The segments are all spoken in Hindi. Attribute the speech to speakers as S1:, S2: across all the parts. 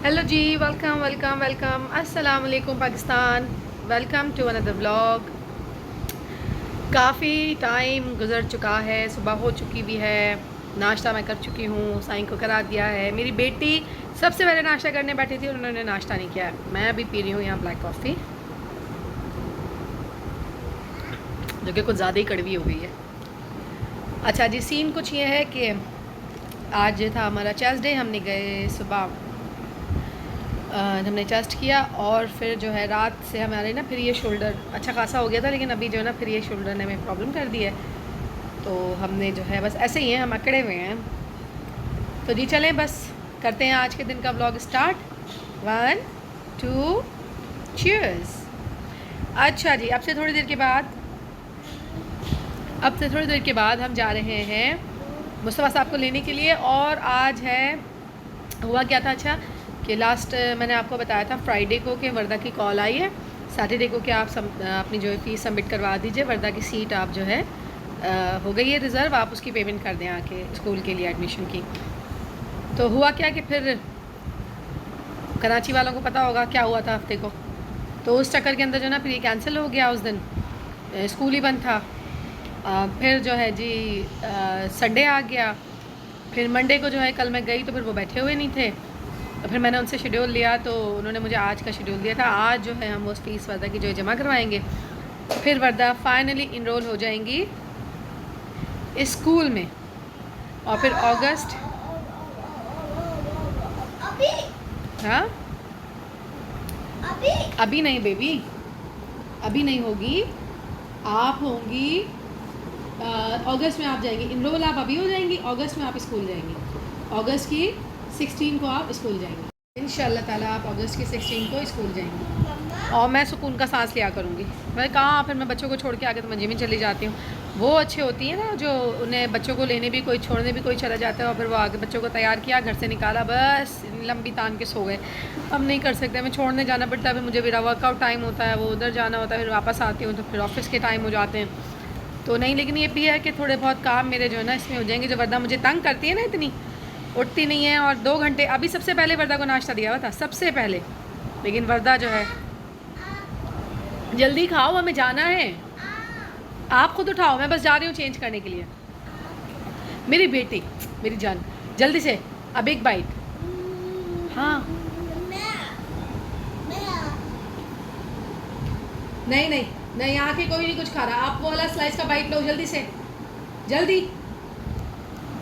S1: Hello ji, welcome welcome welcome, अस्सलाम वालेकुम Pakistan. Welcome to another vlog. काफ़ी टाइम गुजर चुका है, सुबह हो चुकी भी है, नाश्ता मैं कर चुकी हूँ, साईं को करा दिया है। मेरी बेटी सबसे पहले नाश्ता करने बैठी थी और उन्होंने नाश्ता नहीं किया है। मैं अभी पी रही हूँ यहाँ ब्लैक कॉफ़ी, जो कि कुछ ज़्यादा ही कड़वी हो गई है। अच्छा जी, सीन कुछ ये है कि आज था हमारा चेस्ट डे। हमने गए सुबह, हमने टेस्ट किया और फिर जो है रात से हमारे ना फिर ये शोल्डर अच्छा खासा हो गया था, लेकिन अभी जो है ना फिर ये शोल्डर ने हमें प्रॉब्लम कर दी है। तो हमने जो है बस ऐसे ही हैं, हम अकड़े हुए हैं। तो जी चलें, बस करते हैं आज के दिन का व्लॉग स्टार्ट। 1 2 चीयर्स। अच्छा जी, अब से थोड़ी देर के बाद हम जा रहे हैं मुस्तफ़ा साहब को लेने के लिए। और आज है, हुआ क्या था अच्छा कि लास्ट मैंने आपको बताया था फ्राइडे को कि वर्दा की कॉल आई है। सैटरडे को कि आप अपनी जो है फ़ीस सबमिट करवा दीजिए, वर्दा की सीट आप जो है हो गई है रिज़र्व, आप उसकी पेमेंट कर दें आके स्कूल के लिए एडमिशन की। तो हुआ क्या कि फिर कराची वालों को पता होगा क्या हुआ था हफ्ते को, तो उस चक्कर के अंदर जो ना फिर ये कैंसिल हो गया। उस दिन स्कूल ही बंद था। फिर जो है जी संडे आ गया। फिर मंडे को जो है कल मैं गई तो फिर वो बैठे हुए नहीं थे, तो फिर मैंने उनसे शेड्यूल लिया, तो उन्होंने मुझे आज का शेड्यूल दिया था। आज जो है हम वो फ़ीस वर्दा की जो है जमा करवाएंगे, फिर वर्दा फाइनली इनरोल हो जाएंगी इस स्कूल में। और फिर अगस्त, हाँ अभी नहीं बेबी, अभी नहीं होगी, आप होंगी अगस्त में। आप जाएंगी इनरोल, आप अभी हो जाएंगी, अगस्त में आप स्कूल जाएंगी। अगस्त की 16 को आप स्कूल जाएंगी इंशाल्लाह ताला। आप अगस्त की 16 को स्कूल जाएंगी और मैं सुकून का सांस लिया करूँगी। मैं कहाँ फिर मैं बच्चों को छोड़ के आके तो मैं जिम चली जाती हूँ। वो अच्छी होती है ना, जो उन्हें बच्चों को लेने भी कोई छोड़ने भी कोई चला जाता है और फिर वो आगे बच्चों को तैयार किया, घर से निकाला, बस लंबी तान के सो गए। अब नहीं कर सकते, मैं छोड़ने जाना पड़ता है, फिर मुझे मेरा वर्कआउट टाइम होता है, वो उधर जाना होता है, फिर वापस आती हूँ तो फिर ऑफिस के टाइम हो जाते हैं। तो नहीं, लेकिन ये भी है कि थोड़े बहुत काम मेरे जो है ना इसमें हो जाएंगे। जो वर्दा मुझे तंग करती है ना, इतनी उठती नहीं है, और 2 घंटे अभी सबसे पहले वर्दा को नाश्ता दिया हुआ था सबसे पहले, लेकिन वर्दा जो है जल्दी खाओ, हमें जाना है। आप खुद उठाओ, मैं बस जा रही हूँ चेंज करने के लिए। मेरी बेटी, मेरी जान, जल्दी से अब एक बाइट। हाँ नहीं नहीं नहीं, यहाँ के कोई नहीं कुछ खा रहा, आप वो वाला स्लाइस का बाइट लो जल्दी से, जल्दी।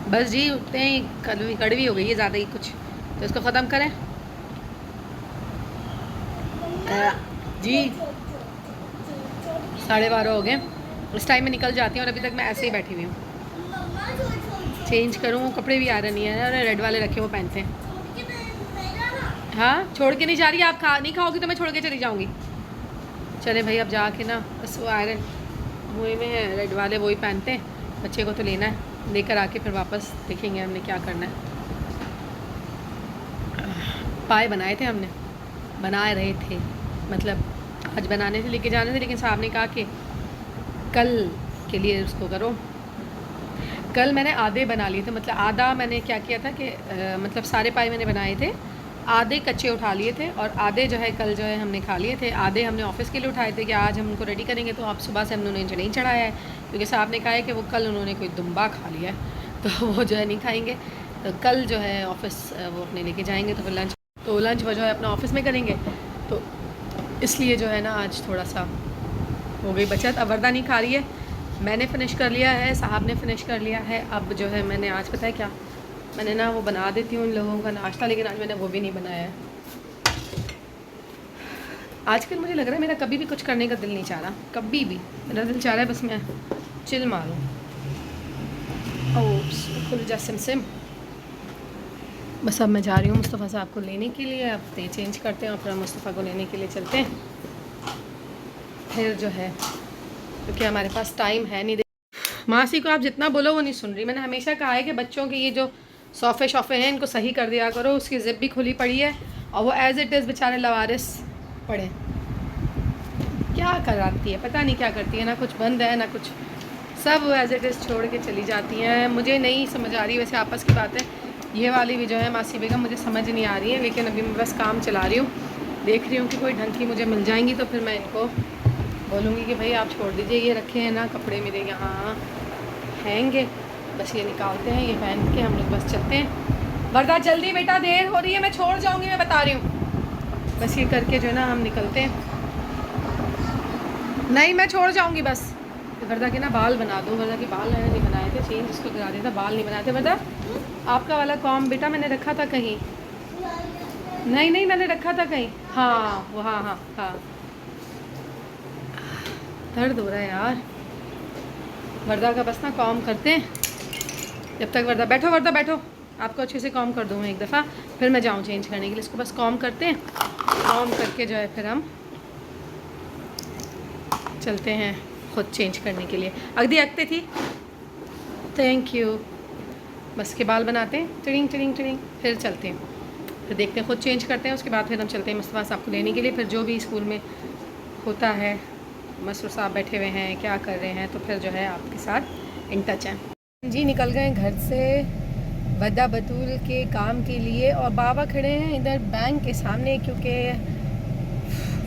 S1: बस जी उठते ही कड़वी कड़वी हो गई है ज़्यादा ही कुछ, तो इसको ख़त्म करें। जी 12:30 हो गए, इस टाइम में निकल जाती हूँ और अभी तक मैं ऐसे ही बैठी हुई हूँ। चेंज करूँ, कपड़े भी आ रहे नहीं है, अरे रेड वाले रखे वो पहनते हैं। हाँ छोड़ के नहीं जा रही, आप नहीं खाओगी तो मैं छोड़ के चली जाऊँगी। चले भाई, अब जाके ना बस वो आयरन हुए में है, रेड वाले वही पहनते हैं। बच्चे को तो लेना है, लेकर आके फिर वापस देखेंगे हमने क्या करना है। पाए बनाए थे हमने, बना रहे थे, मतलब आज बनाने थे, लेके जाने थे, लेकिन साहब ने कहा कि कल के लिए उसको करो। कल मैंने आधे बना लिए थे, मतलब आधा मैंने क्या किया था कि मतलब सारे पाए मैंने बनाए थे, आधे कच्चे उठा लिए थे और आधे जो है कल जो है हमने खा लिए थे। आधे हमने ऑफिस के लिए उठाए थे कि आज हम उनको रेडी करेंगे, तो आप सुबह से हमने उन्हें नहीं चढ़ाया है, क्योंकि साहब ने कहा है कि वो कल उन्होंने कोई दुम्बा खा लिया है, तो वो जो है नहीं खाएंगे। तो कल जो है ऑफिस वो अपने लेके जाएंगे, तो फिर लंच वो जो है अपना ऑफिस में करेंगे। तो इसलिए जो है ना आज थोड़ा सा हो गई बचत। अब वर्दा नहीं खा रही है, मैंने फ़िनिश कर लिया है, साहब ने फ़िनिश कर लिया है। अब जो है मैंने आज पता है क्या, मैंने ना वो बना देती हूँ उन लोगों का नाश्ता, लेकिन आज मैंने वो भी नहीं बनाया है। आजकल मुझे लग रहा है मेरा कभी भी कुछ करने का दिल नहीं चाह रहा, कभी भी मेरा दिल चाह रहा है बस मैं चिल मारूँ। ओह खुल जा सिम। बस अब मैं जा रही हूँ मुस्तफ़ा साहब को लेने के लिए। अब ते चेंज करते हैं और फिर मुस्तफ़ा को लेने के लिए चलते हैं। फिर जो है क्योंकि हमारे पास टाइम है नहीं। मासी को आप जितना बोलो वो नहीं सुन रही। मैंने हमेशा कहा है कि बच्चों के ये जो सोफ़े शोफ़े हैं इनको सही कर दिया करो। उसकी ज़िप भी खुली पड़ी है और वो एज़ इट इज़ बेचारे लवारिस पड़े। क्या कराती है पता नहीं क्या करती है, ना कुछ बंद है ना कुछ, सब एज़ इट इज़ छोड़ के चली जाती हैं। मुझे नहीं समझ आ रही, वैसे आपस की बात है ये वाली भी जो है मासी बेगम मुझे समझ नहीं आ रही है, लेकिन अभी मैं बस काम चला रही हूँ, देख रही हूँ कि कोई ढंग की मुझे मिल जाएंगी तो फिर मैं इनको बोलूँगी कि भाई आप छोड़ दीजिए, ये रखे हैं ना कपड़े मेरे यहाँ हैंगे, बस ये निकालते हैं, ये पहन के हम लोग बस चलते हैं। वरदा जल्दी बेटा, देर हो रही है, मैं छोड़ जाऊँगी, मैं बता रही हूँ। बस ये करके जो है ना हम निकलते हैं। नहीं मैं छोड़ जाऊँगी बस। वरदा के ना बाल बना दो, वरदा के बाल मैंने नहीं बनाए थे, चेंज इसको करा दिया था, बाल नहीं बनाए थे। वरदा आपका वाला कॉम बेटा मैंने रखा था कहीं, नहीं मैंने रखा था कहीं, हाँ वो हाँ दर्द हो रहा है यार। वरदा का बस ना कॉम करते हैं, जब तक वरदा बैठो, वरदा बैठो, आपको अच्छे से कॉम कर दूँ मैं एक दफ़ा, फिर मैं जाऊँ चेंज करने के लिए। इसको बस कॉम करते हैं, कॉम करके जो है फिर हम चलते हैं खुद चेंज करने के लिए। अगदी अगते थी, थैंक यू। बस के बाल बनाते हैं, टिड़िंग टिड़िंग टिड़िंग, फिर चलते हैं, फिर देखते हैं, खुद चेंज करते हैं, उसके बाद फिर हम चलते हैं मुस्तफ़ा साहब को लेने के लिए। फिर जो भी स्कूल में होता है, मसरूर साहब बैठे हुए हैं, क्या कर रहे हैं, तो फिर जो है आपके साथ इन टच हैं। जी निकल गए घर से वदा बतूल के काम के लिए, और बाबा खड़े हैं इधर बैंक के सामने, क्योंकि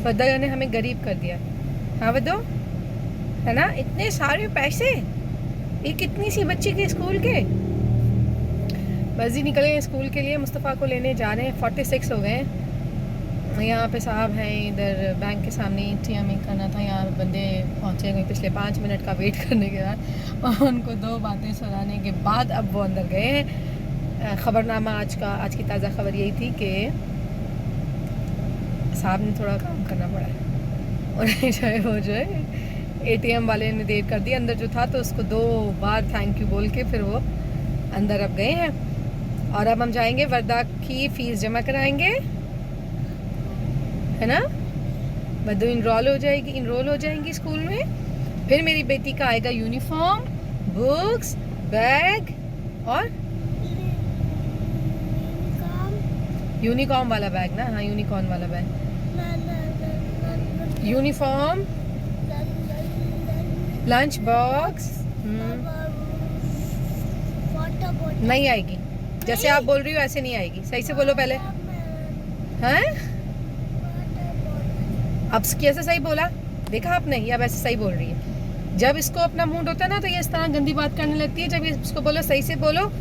S1: वदा ने हमें गरीब कर दिया। हाँ वदो, है ना, इतने सारे पैसे एक इतनी सी बच्ची के स्कूल के। बस ही निकल गए स्कूल के लिए, मुस्तफ़ा को लेने जा रहे हैं। 46 हो गए हैं। यहाँ पे साहब हैं इधर बैंक के सामने, ATM करना था, यहाँ बंदे पहुँचे हुए पिछले 5 मिनट का वेट करने के बाद, और उनको 2 बातें सुनाने के बाद अब वो अंदर गए हैं। ख़बरनामा आज की ताज़ा खबर यही थी कि साहब ने थोड़ा काम करना पड़ा है, और जो है ATM वाले ने देर कर दी, अंदर जो था तो उसको 2 बार थैंक यू बोल के फिर वो अंदर अब गए हैं। और अब हम जाएंगे, वरदा की फ़ीस जमा कराएंगे, है ना, वदू इनरोल हो जाएंगी स्कूल में। फिर मेरी बेटी का आएगा यूनिफॉर्म, बुक्स, बैग, और यूनिकॉर्न वाला बैग ना, हाँ यूनिकॉर्न वाला बैग, यूनिफॉर्म, लंच बॉक्स। नहीं आएगी, जैसे आप बोल रही हो ऐसे नहीं आएगी, सही से बोलो पहले, हैं? अब कैसे सही बोला, देखा आपने, अब ऐसे सही बोल रही है। जब इसको अपना मूड होता है ना तो ये इस तरह गंदी बात करने लगती है। जब इसको बोलो सही से बोलो,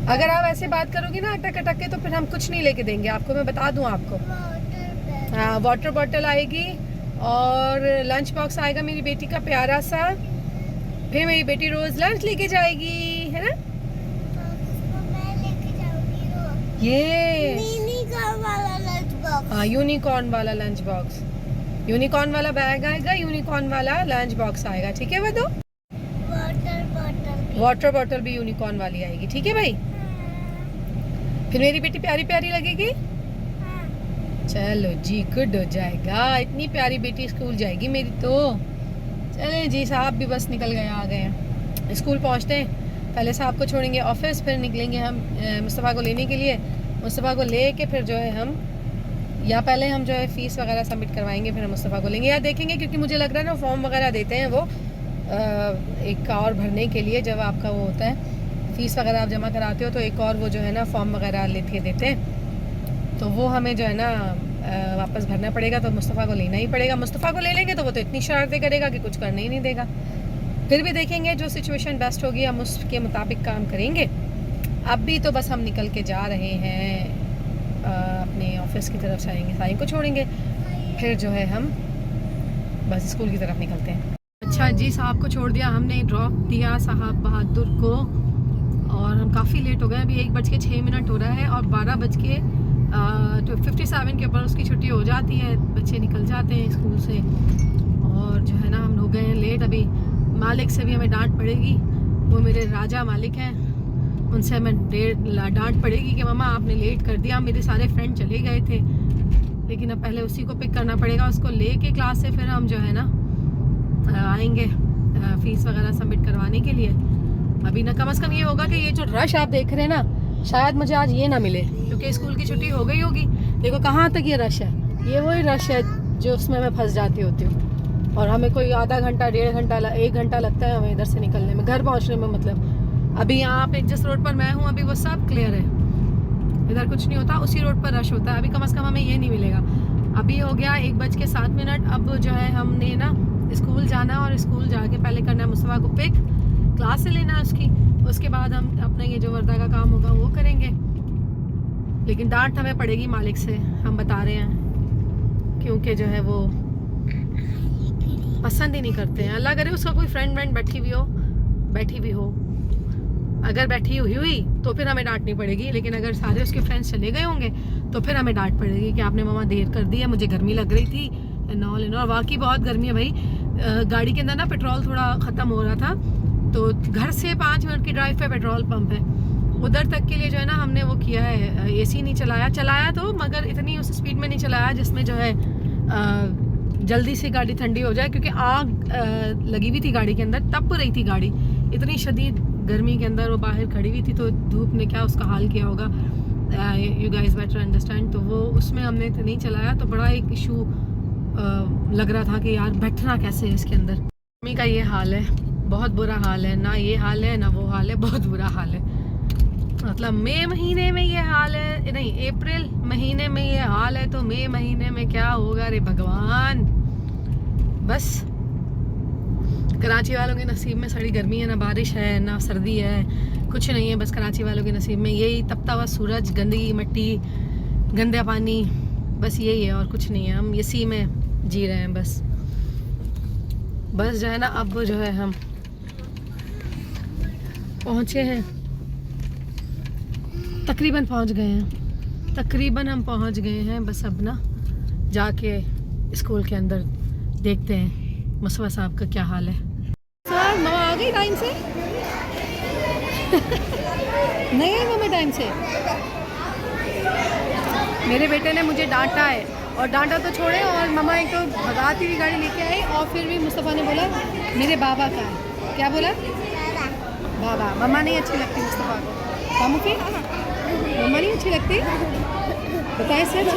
S1: अगर आप ऐसे बात करोगी ना अटक अटक के, तो फिर हम कुछ नहीं लेके देंगे आपको, मैं बता दूं आपको। हाँ वाटर बॉटल आएगी, और लंच बॉक्स आएगा मेरी बेटी का प्यारा सा। फिर मेरी बेटी रोज लंच लेके जाएगी, है ना, ये हाँ यूनिकॉर्न वाला लंच बॉक्स, यूनिकॉर्न वाला बैग आएगा, यूनिकॉर्न वाला लंच बॉक्स आएगा, ठीक है वदो। वाटर बॉटल भी यूनिकॉर्न वाली आएगी, ठीक है भाई। फिर मेरी बेटी प्यारी प्यारी लगेगी। चलो जी, गुड हो जाएगा, इतनी प्यारी बेटी स्कूल जाएगी मेरी तो। चले जी, साहब भी बस निकल गए, आ गए हैं स्कूल। पहुंचते हैं, पहले साहब को छोड़ेंगे ऑफिस, फिर निकलेंगे हम मुस्तफ़ा को लेने के लिए। मुस्तफ़ा को ले के फिर जो है हम, या पहले हम जो है फ़ीस वगैरह सबमिट करवाएंगे, फिर हम मुस्तफ़ा को लेंगे, या देखेंगे, क्योंकि मुझे लग रहा है ना फॉर्म वगैरह देते हैं वो एक और भरने के लिए। जब आपका वो होता है फ़ीस वगैरह आप जमा कराते हो, तो एक और वो जो है ना फॉर्म वगैरह लेके देते हैं, तो वो हमें जो है ना वापस भरना पड़ेगा। तो मुस्तफ़ा को लेना ही पड़ेगा। मुस्तफ़ा को ले लेंगे तो वो तो इतनी शरारतें करेगा कि कुछ करने ही नहीं देगा। फिर भी देखेंगे, जो सिचुएशन बेस्ट होगी हम उसके मुताबिक काम करेंगे। अब भी तो बस हम निकल के जा रहे हैं अपने ऑफिस की तरफ, जाएंगे, साईं को छोड़ेंगे, फिर जो है हम बस स्कूल की तरफ निकलते हैं। अच्छा जी, साहब को छोड़ दिया हमने, ड्रॉप दिया साहब बहादुर को, और हम काफ़ी लेट हो गए। अभी 1:06 हो रहा है, और 12:57 के ऊपर उसकी छुट्टी हो जाती है, बच्चे निकल जाते हैं स्कूल से, और जो है ना हम हो गए हैं लेट। अभी मालिक से भी हमें डांट पड़ेगी, वो मेरे राजा मालिक हैं, उनसे हमें डांट पड़ेगी कि मामा आपने लेट कर दिया, मेरे सारे फ्रेंड चले गए थे, लेकिन अब पहले उसी को पिक करना पड़ेगा, उसको लेके क्लास से फिर हम जो है ना आएंगे फ़ीस वगैरह सबमिट करवाने के लिए। अभी ना कम से कम ये होगा कि ये जो रश आप देख रहे हैं ना, शायद मुझे आज ये ना मिले, क्योंकि स्कूल की छुट्टी हो गई होगी। देखो कहाँ तक ये रश है, ये वही रश है जो उसमें मैं फंस जाती होती हूँ, और हमें कोई आधा घंटा 1.5 घंटा 1 घंटा लगता है हमें इधर से निकलने में, घर पहुँचने में, मतलब अभी यहाँ पे जिस रोड पर मैं हूँ अभी वो सब क्लियर है, इधर कुछ नहीं होता, उसी रोड पर रश होता है। अभी कम से कम हमें ये नहीं मिलेगा। अभी हो गया 1:07। अब जो है हमने ना स्कूल जाना और स्कूल जाके पहले करना है मुस्तफ़ा को पिक, क्लास से लेना उसकी, उसके बाद हम अपना ये जो वर्दा का काम होगा वो करेंगे। लेकिन डांट हमें पड़ेगी मालिक से, हम बता रहे हैं, क्योंकि जो है वो पसंद ही नहीं करते हैं। अल्लाह करे उसका कोई फ्रेंड बैठी भी हो, अगर बैठी हुई तो फिर हमें डांटनी पड़ेगी। लेकिन अगर सारे उसके फ्रेंड्स चले गए होंगे तो फिर हमें डांट पड़ेगी कि आपने मामा देर कर दी है, मुझे गर्मी लग रही थी एंड ऑल। वाकई बहुत गर्मी है भाई। गाड़ी के अंदर ना पेट्रोल थोड़ा ख़त्म हो रहा था, तो घर से 5 मिनट की ड्राइव पे पेट्रोल पंप है, उधर तक के लिए जो है ना हमने वो किया है, एसी नहीं चलाया तो, मगर इतनी उस स्पीड में नहीं चलाया जिसमें जो है जल्दी से गाड़ी ठंडी हो जाए, क्योंकि आग लगी हुई थी गाड़ी के अंदर, तप रही थी गाड़ी इतनी शदीद गर्मी के अंदर। वो बाहर खड़ी हुई थी तो धूप ने क्या उसका हाल किया होगा, यू गाइस बेटर अंडरस्टैंड। तो वो उसमें हमने नहीं चलाया, तो बड़ा एक इशू लग रहा था कि यार बैठना कैसे है इसके अंदर। गर्मी का ये हाल है, बहुत बुरा हाल है, ना ये हाल है ना वो हाल है, बहुत बुरा हाल है। मतलब मई महीने में ये हाल है, नहीं अप्रैल महीने में ये हाल है, तो मई महीने में क्या होगा रे भगवान। बस कराची वालों के नसीब में सारी गर्मी है, ना बारिश है ना सर्दी है, कुछ नहीं है। बस कराची वालों के नसीब में यही तपता हुआ सूरज, गंदगी मिट्टी, गंदा पानी, बस यही है और कुछ नहीं है। हम इसी में जी रहे हैं बस जो है ना। अब जो है हम पहुँचे हैं, तकरीबन पहुँच गए हैं, तकरीबन हम पहुँच गए हैं। बस अब ना जाके स्कूल के अंदर देखते हैं मुस्तफ़ा साहब का क्या हाल है। सर मामा आ गई टाइम से? नहीं आई मम्मी टाइम से? मेरे बेटे ने मुझे डांटा है, और डांटा तो छोड़े, और मम्मा एक तो भगाती हुई गाड़ी लेके आई, और फिर भी मुस्तफ़ा ने बोला मेरे बाबा का है। क्या बोला? बाबा। मम्मा नहीं अच्छी लगती मुस्तफ़ा को, कामू की मम्मा नहीं अच्छी लगती, बताए सच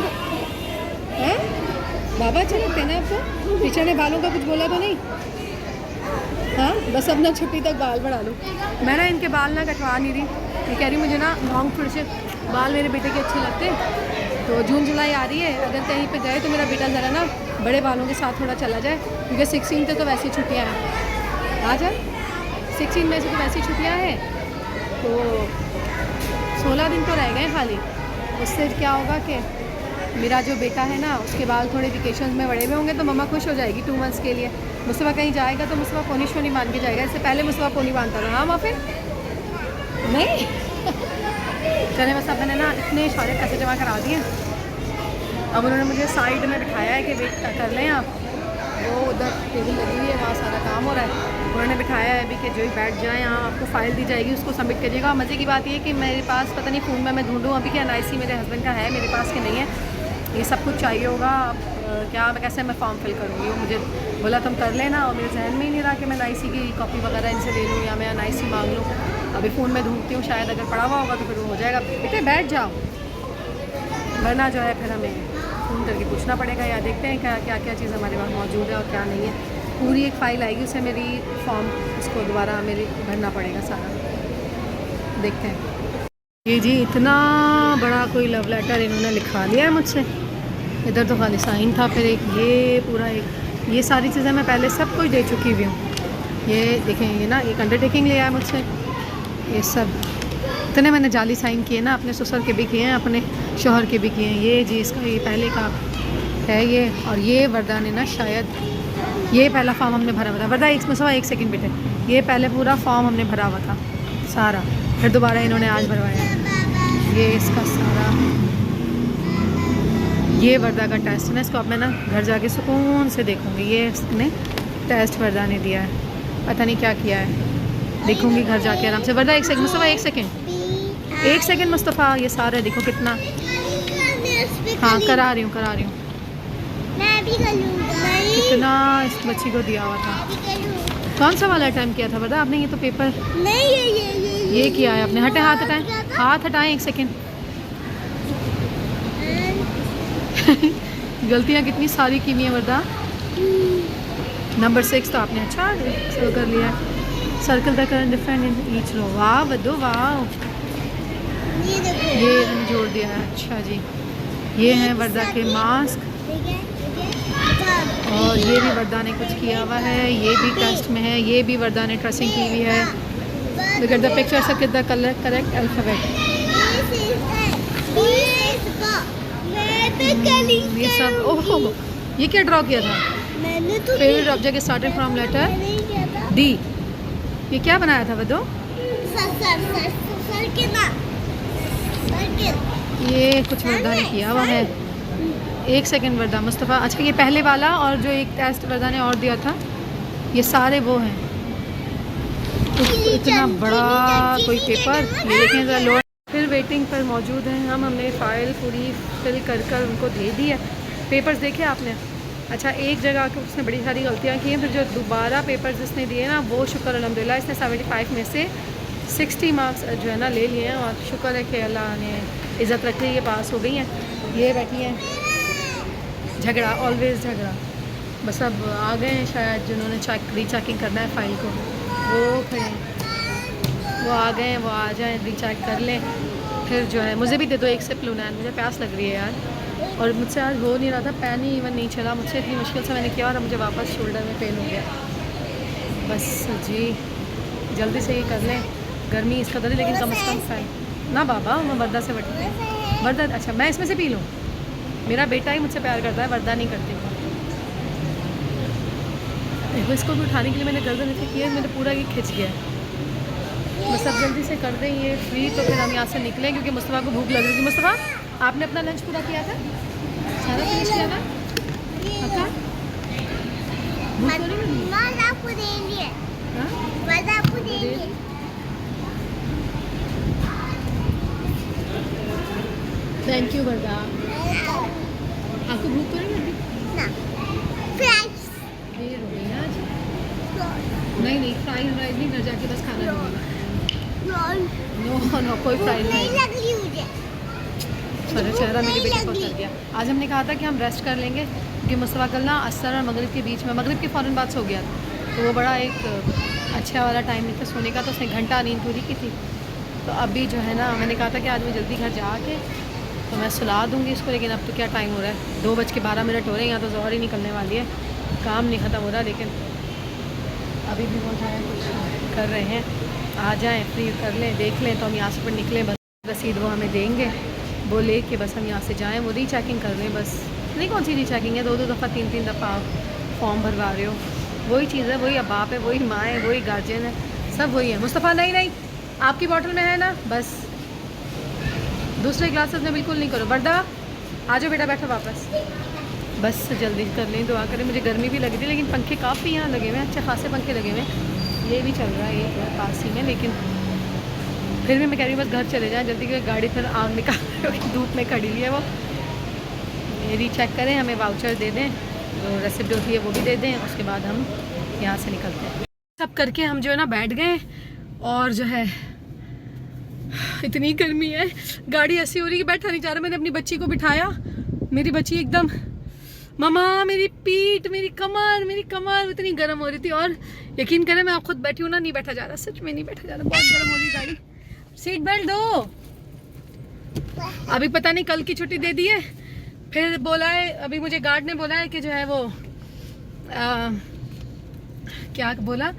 S1: है? बाबा अच्छे लगते हैं ना आपको? टीचर ने बालों का कुछ बोला तो नहीं? हाँ, बस अब ना छुट्टी तक बाल बढ़ा लो। मैं ना इनके बाल ना कटवा नहीं रही, ये कह रही मुझे ना लॉन्ग थोड़े से बाल मेरे बेटे के अच्छे लगते। तो जून जुलाई आ रही है, अगर कहीं पे गए तो मेरा बेटा ज़रा ना बड़े बालों के साथ थोड़ा चला जाए, क्योंकि 16 तक तो वैसी छुट्टियाँ हैं। आ जाए 16 में से तो वैसी छुट्टियाँ हैं, तो 16 दिन तो रह गए खाली। उससे क्या होगा कि मेरा जो बेटा है ना उसके बाल थोड़े वेकेशन में बड़े हुए होंगे, तो मम्मा खुश हो जाएगी 2 मंथ्स के लिए। मुस्तफ़ा कहीं जाएगा तो मुस्तफ़ा पोनी शोनी बांध के जाएगा, इससे पहले मुस्तफ़ा पोनी बांधता था। हाँ माँ फिर नहीं चले, बस अब मैंने ना इतने सारे पैसे जमा करा दिए। अब उन्होंने मुझे साइड में बिठाया है कि वेट कर लें आप, वो उधर टेबल लगी हुई है, वहाँ सारा काम हो रहा है। उन्होंने बिठाया है अभी कि जो ही बैठ जाए, यहाँ आपको फ़ाइल दी जाएगी, उसको सबमिट कीजिएगा। मज़े की बात ये है कि मेरे पास पता नहीं फ़ोन में मैं ढूंढूँ अभी कि NIC मेरे हस्बैंड का है, मेरे पास कि नहीं है, ये सब कुछ चाहिए होगा। क्या मैं कैसे मैं फॉर्म फिल करूँगी? वो मुझे बोला तुम कर लेना, और मेरे जहन में ही नहीं रहा कि मैं NIC की कॉपी वगैरह इनसे ले लूँ या मैं NIC मांग लूँ। अभी फ़ोन में ढूंढती हूँ, शायद अगर पड़ा हुआ होगा तो फिर वो हो जाएगा। बेटे बैठ जाओ, वरना जो है फिर हमें फ़ोन करके पूछना पड़ेगा, या देखते हैं क्या क्या चीज़ हमारे पास मौजूद है और क्या नहीं है। पूरी एक फ़ाइल आएगी, उससे मेरी फॉर्म उसको दोबारा मेरे भरना पड़ेगा सारा, देखते हैं। ये जी इतना बड़ा कोई लव लेटर इन्होंने लिखा लिया है मुझसे। इधर तो खाली साइन था, फिर एक ये पूरा एक, ये सारी चीज़ें मैं पहले सब कुछ दे चुकी हुई हूँ। ये देखें, ये ना एक अंडरटेकिंग लिया है मुझसे, ये सब इतने मैंने जाली साइन किए ना, अपने ससुर के भी किए हैं, अपने शोहर के भी किए हैं। ये जी इसका ये पहले का है ये, और ये वर्दा ने ना शायद ये पहला फॉर्म हमने भरा हुआ था। वर्दा एक सेकंड बेटे, ये पहले पूरा फॉर्म हमने भरा हुआ था सारा, फिर दोबारा इन्होंने आज भरवाया। ये इसका सारा, ये वर्दा का टेस्ट है ना, इसको अब मैं ना घर जाके सुकून से देखूँगी। ये इसने टेस्ट वर्दा ने दिया है, पता नहीं क्या किया है, देखूँगी घर जाके आराम से। वर्दा एक सेकंड मुस्तफ़ा, एक सेकंड मुस्तफ़ा, ये सारे देखो कितना। हाँ करा रही हूँ
S2: मैं भी करूँगा।
S1: कितना इस बच्ची को दिया हुआ था। कौन सा वाला अटैम्प्ट किया था वर्दा आपने? ये तो पेपर
S2: नहीं,
S1: ये किया है आपने। हटे, हाथ हटाएं, हाथ हटाएं, एक सेकंड। गलतियाँ कितनी सारी की हुई है वर्दा। नंबर 6 तो आपने अच्छा कर लिया है। Circle the current different in each row. वाह बदो वाह,
S2: ये देखो,
S1: ये मैंने जोड़ दिया है। अच्छा जी, ये हैं वर्दा के मास्क,
S2: ठीक है, सब।
S1: और ये भी वर्दा ने कुछ किया हुआ है, ये भी टेस्ट में है, ये भी वर्दा ने ट्रेसिंग की हुई है। Look at the picture, so get the correct alphabet. ये सब, ओहो, ये क्या ड्रॉ किया था?
S2: मैंने तो
S1: favourite object started from letter
S2: नहीं किया था।
S1: डी। ये क्या बनाया था बदो? ये कुछ वर्दा ने किया हुआ है। एक सेकंड वर्दा मुस्तफ़ा, अच्छा ये पहले वाला और जो एक टेस्ट वर्दा ने और दिया था, ये सारे वो हैं। इतना बड़ा कोई पेपर, ये देखें ज़रा लोअर। फिर वेटिंग पर मौजूद हैं हम, हमने फ़ाइल पूरी फिल कर कर उनको दे दी है। पेपर्स देखे आपने? अच्छा एक जगह के उसने बड़ी सारी गलतियाँ की हैं, फिर जो दोबारा पेपर्स जिसने दिए ना वो शुक्र अल्हम्दुलिल्लाह, इसने 75 में से 60 मार्क्स जो है ना ले लिए हैं, और शुक्र है कि अल्लाह ने इज़्ज़त रख ली, ये पास हो गई हैं। ये बैठी हैं, झगड़ा ऑलवेज़ झगड़ा। बस अब आ गए हैं शायद जिन्होंने रीचेकिंग करना है फ़ाइल को, वो खड़े हैं, वो आ गए हैं, वो आ जाएं, रीचेक कर लें। फिर जो है मुझे भी दे दो एक सिप लूना, मुझे प्यास लग रही है यार, और मुझसे आज हो नहीं रहा था, पैन ही इवन नहीं चला मुझसे, इतनी मुश्किल से मैंने किया और मुझे वापस शोल्डर में पेन हो गया। बस जी जल्दी से ही कर लें, गर्मी इस कदर है, लेकिन कम से कम फैन ना बाबा, मैं वर्दा से बटी हूँ। वर्दा, अच्छा मैं इसमें से पी लूँ? मेरा बेटा ही मुझसे प्यार करता है, वर्दा नहीं करती। देखो इसको भी उठाने के लिए मैंने गर्दन ऐसे किया, मेरा पूरा ये खिंच गया। बस अब जल्दी से कर दें ये फ्री, तो फिर हम यहाँ से निकलें, क्योंकि मुस्तफ़ा को भूख लग रही थी। मुस्तफ़ा आपने अपना लंच पूरा किया था, सारा फिनिश किया था? पक्का? भूख तो नहीं लगी?
S2: आपको देंगे,
S1: हाँ?
S2: आपको देंगे।
S1: थैंक यू वर्दा। आपको भूख तो नहीं लगी?
S2: ना फ्राइज
S1: देर हो गई ना आज। नहीं फ्राइड राइस नहीं, घर जाके बस खाना होगा। नो कोई फ्राइड राइस। सारा चेहरा मेरी बेटी को कर दिया। आज हमने कहा था कि हम रेस्ट कर लेंगे, क्योंकि मुस्तफ़ा कल ना असर और मगरिब के बीच में, मगरिब के फ़ौरन बाद सो गया था, तो वो बड़ा एक अच्छा वाला टाइम नहीं था सोने का, तो उसने घंटा नींद पूरी की थी। तो अभी जो है ना मैंने कहा था कि आज मैं जल्दी घर जाके तो मैं सुला दूँगी इसको, लेकिन अब तो क्या टाइम हो रहा है, 2:12 हो रहे हैं, यहाँ तो ज़ोहर ही निकलने वाली है, काम नहीं ख़त्म हो रहा, लेकिन अभी भी वो जाए कुछ कर रहे हैं। आ जाएं, फ्री कर लें, देख लें, तो हम यहाँ से पर निकलें, बस रसीद वो हमें देंगे, वो ले के बस हम यहाँ से जाएं। वो रीचेकिंग कर लें बस, नहीं कौन सी रीचेकिंग है, 2-2 दफ़ा 3-3 दफ़ा आप फॉर्म भरवा रहे हो, वही चीज़ है, वही अब बाप है, वही माँ है, वही गार्जियन है, सब वही है। मुस्तफ़ा नहीं आपकी बॉटल में है ना, बस दूसरे ग्लासेस में बिल्कुल नहीं करो। वर्दा आ जाओ बेटा, बैठो वापस। बस जल्दी कर लें, दुआ करें। मुझे गर्मी भी लगी थी, लेकिन पंखे काफ़ी यहाँ लगे हुए हैं, अच्छे खासे पंखे लगे हुए हैं, ये भी चल रहा है, ये पास ही में, लेकिन फिर भी मैं कह रही हूँ बस घर चले जाएं जल्दी, क्योंकि गाड़ी फिर आग निकाल रही धूप में खड़ी ली है वो। ये रीचेक करें, हमें वाउचर दे दें, जो रेसिप्ट होती है वो भी दे दें, उसके बाद हम यहाँ से निकलते हैं। सब करके हम जो है ना बैठ गए, और जो है इतनी गर्मी है, गाड़ी ऐसी हो रही है कि बैठा नहीं जा रहा। मैंने अपनी बच्ची को बिठाया, मेरी बच्ची एकदम ममा मेरी पीठ, मेरी कमर इतनी गर्म हो रही थी, और यकीन करें मैं आप खुद बैठी हूँ ना, नहीं बैठा जा रहा, सच में नहीं बैठा जा रहा, बहुत गर्म हो रही गाड़ी। सीट बेल्ट दो। अभी पता नहीं कल की छुट्टी दे दी है, फिर बोला है, अभी मुझे गार्ड ने बोला है कि जो है वो क्या बोला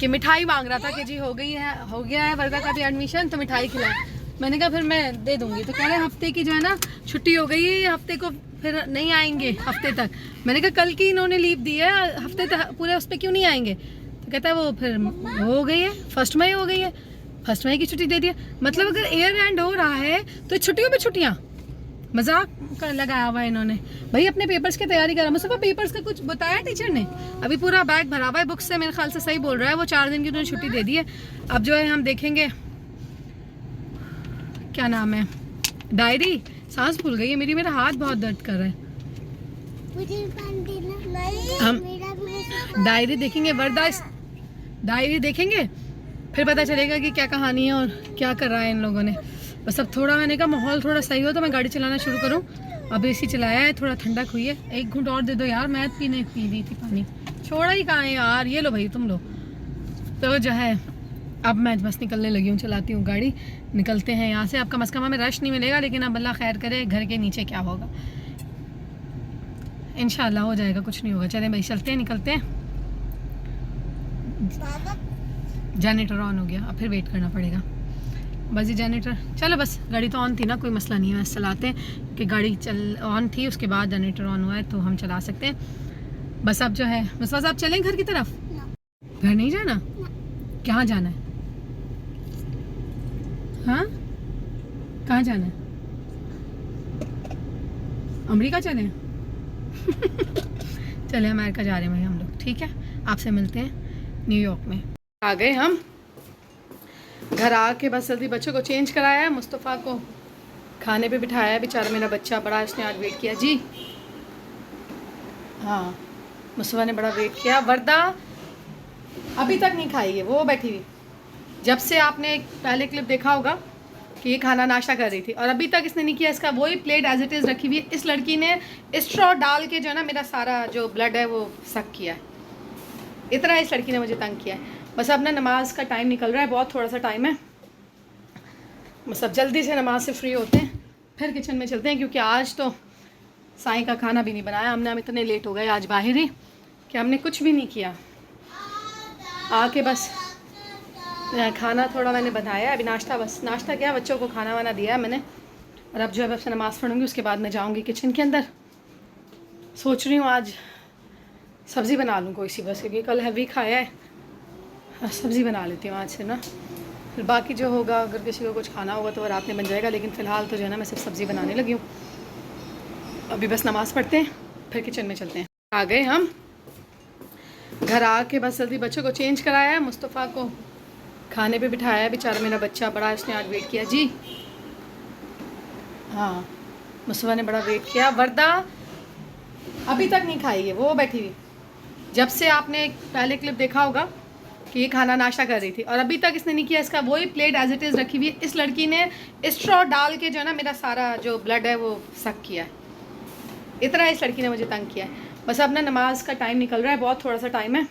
S1: कि मिठाई मांग रहा था कि जी हो गया है वर्दा का भी एडमिशन, तो मिठाई खिलाए। मैंने कहा फिर मैं दे दूंगी, तो कह रहे हफ्ते की जो है ना छुट्टी हो गई है, हफ्ते को फिर नहीं आएंगे हफ्ते तक। मैंने कहा कल की इन्होंने लीव दी है, हफ्ते तक पूरे उस पर क्यों नहीं आएंगे? तो कहता है वो फिर हो गई है, 1 मई हो गई है, 1 मई की छुट्टी दे दी है। मतलब अगर एयर एंड हो रहा है तो छुट्टियों पे छुट्टियाँ, मजाक लगाया हुआ है इन्होंने। भाई अपने पेपर्स की तैयारी करा, मुझसे पेपर्स का कुछ बताया टीचर ने? अभी पूरा बैग भरा हुआ है बुक्स से, मेरे ख्याल से सही बोल रहा है वो, 4 दिन की उन्होंने छुट्टी दे दी है। अब जो है हम देखेंगे क्या नाम है, डायरी, सांस भूल गई है मेरी, मेरा हाथ बहुत दर्द कर रहा है। हम डायरी देखेंगे, वर्दा डायरी देखेंगे, फिर पता चलेगा कि क्या कहानी है और क्या कर रहा है इन लोगों ने। बस अब थोड़ा मैंने कहा माहौल थोड़ा सही हो तो मैं गाड़ी चलाना शुरू करूं। अब एसी चलाया है, थोड़ा ठंडक हुई है, 1 घूंट और दे दो यार, मैं पी रही थी पानी, छोड़ा ही कहाँ है यार। ये लो भाई तुम लो, तो जो है अब मैं बस निकलने लगी हूँ, चलाती हूँ गाड़ी, निकलते हैं यहाँ से। आपका मस्कमा में रश नहीं मिलेगा, लेकिन अब अल्लाह खैर करे घर के नीचे क्या होगा, इंशाल्लाह हो जाएगा, कुछ नहीं होगा। चलें भाई चलते हैं, निकलते हैं। जनरेटर ऑन हो गया, अब फिर वेट करना पड़ेगा। बस ये जनरेटर चलो, बस गाड़ी तो ऑन थी ना, कोई मसला नहीं है, बस चलाते हैं कि गाड़ी चल ऑन थी, उसके बाद जनरेटर ऑन हुआ है तो हम चला सकते हैं। बस अब जो है मुस्तफा साहब चलें घर की तरफ। घर नहीं जाना, कहाँ जाना है? हाँ कहाँ जाना है? अमेरिका चलें? चले अमेरिका जा रहे हैं भाई हम लोग, ठीक है। आपसे मिलते हैं न्यूयॉर्क में। आ गए हम घर, आके बस जल्दी बच्चों को चेंज कराया है, मुस्तफ़ा को खाने पे बिठाया है। बेचारा मेरा बच्चा बड़ा, इसने आज वेट किया जी। हाँ मुस्तफ़ा ने बड़ा वेट किया। वर्दा अभी तक नहीं खाई है, वो बैठी हुई। जब से आपने पहले क्लिप देखा होगा कि ये खाना नाश्ता कर रही थी और अभी तक इसने नहीं किया। इसका वही प्लेट एज इट इज़ रखी हुई है। इस लड़की ने स्ट्रॉ डाल के जो है ना मेरा सारा जो ब्लड है वो सक किया है। इतना इस लड़की ने मुझे तंग किया है। बस अब ना नमाज का टाइम निकल रहा है, बहुत थोड़ा सा टाइम है। बस अब जल्दी से नमाज से फ्री होते हैं, फिर किचन में चलते हैं, क्योंकि आज तो साईं का खाना भी नहीं बनाया हमने। हम इतने लेट हो गए आज बाहर ही कि हमने कुछ भी नहीं किया। आके बस खाना थोड़ा मैंने बनाया, अभी नाश्ता, बस नाश्ता किया, बच्चों को खाना वाना दिया मैंने। और अब जो है बस नमाज़ पढ़ूँगी, उसके बाद मैं जाऊँगी किचन के अंदर। सोच रही हूँ आज सब्ज़ी बना लूँ कोई सी, बस क्योंकि कल हैवी खाया है, सब्ज़ी बना लेती हूँ आज से ना। फिर बाकी जो होगा, अगर किसी को कुछ खाना होगा तो रात में बन जाएगा, लेकिन फ़िलहाल तो जो है ना मैं सिर्फ सब्ज़ी बनाने लगी हूँ। अभी बस नमाज़ पढ़ते हैं, फिर किचन में चलते हैं। आ गए हम घर, आके बस जल्दी बच्चों को चेंज कराया है, मुस्तफ़ा को खाने पे बिठाया है। बेचारा मेरा बच्चा बड़ा, इसने आज वेट किया जी। हाँ मुस्तफ़ा ने बड़ा वेट किया। वर्दा अभी तक नहीं खाई है, वो बैठी हुई। जब से आपने पहले क्लिप देखा होगा कि ये खाना नाश्ता कर रही थी और अभी तक इसने नहीं किया। इसका वही प्लेट एज इट इज़ रखी हुई है। इस लड़की ने स्ट्रॉ डाल के जो है ना मेरा सारा जो ब्लड है वो सक किया है। इतना इस लड़की ने मुझे तंग किया है। बस अब ना नमाज का टाइम निकल रहा है, बहुत थोड़ा सा टाइम है।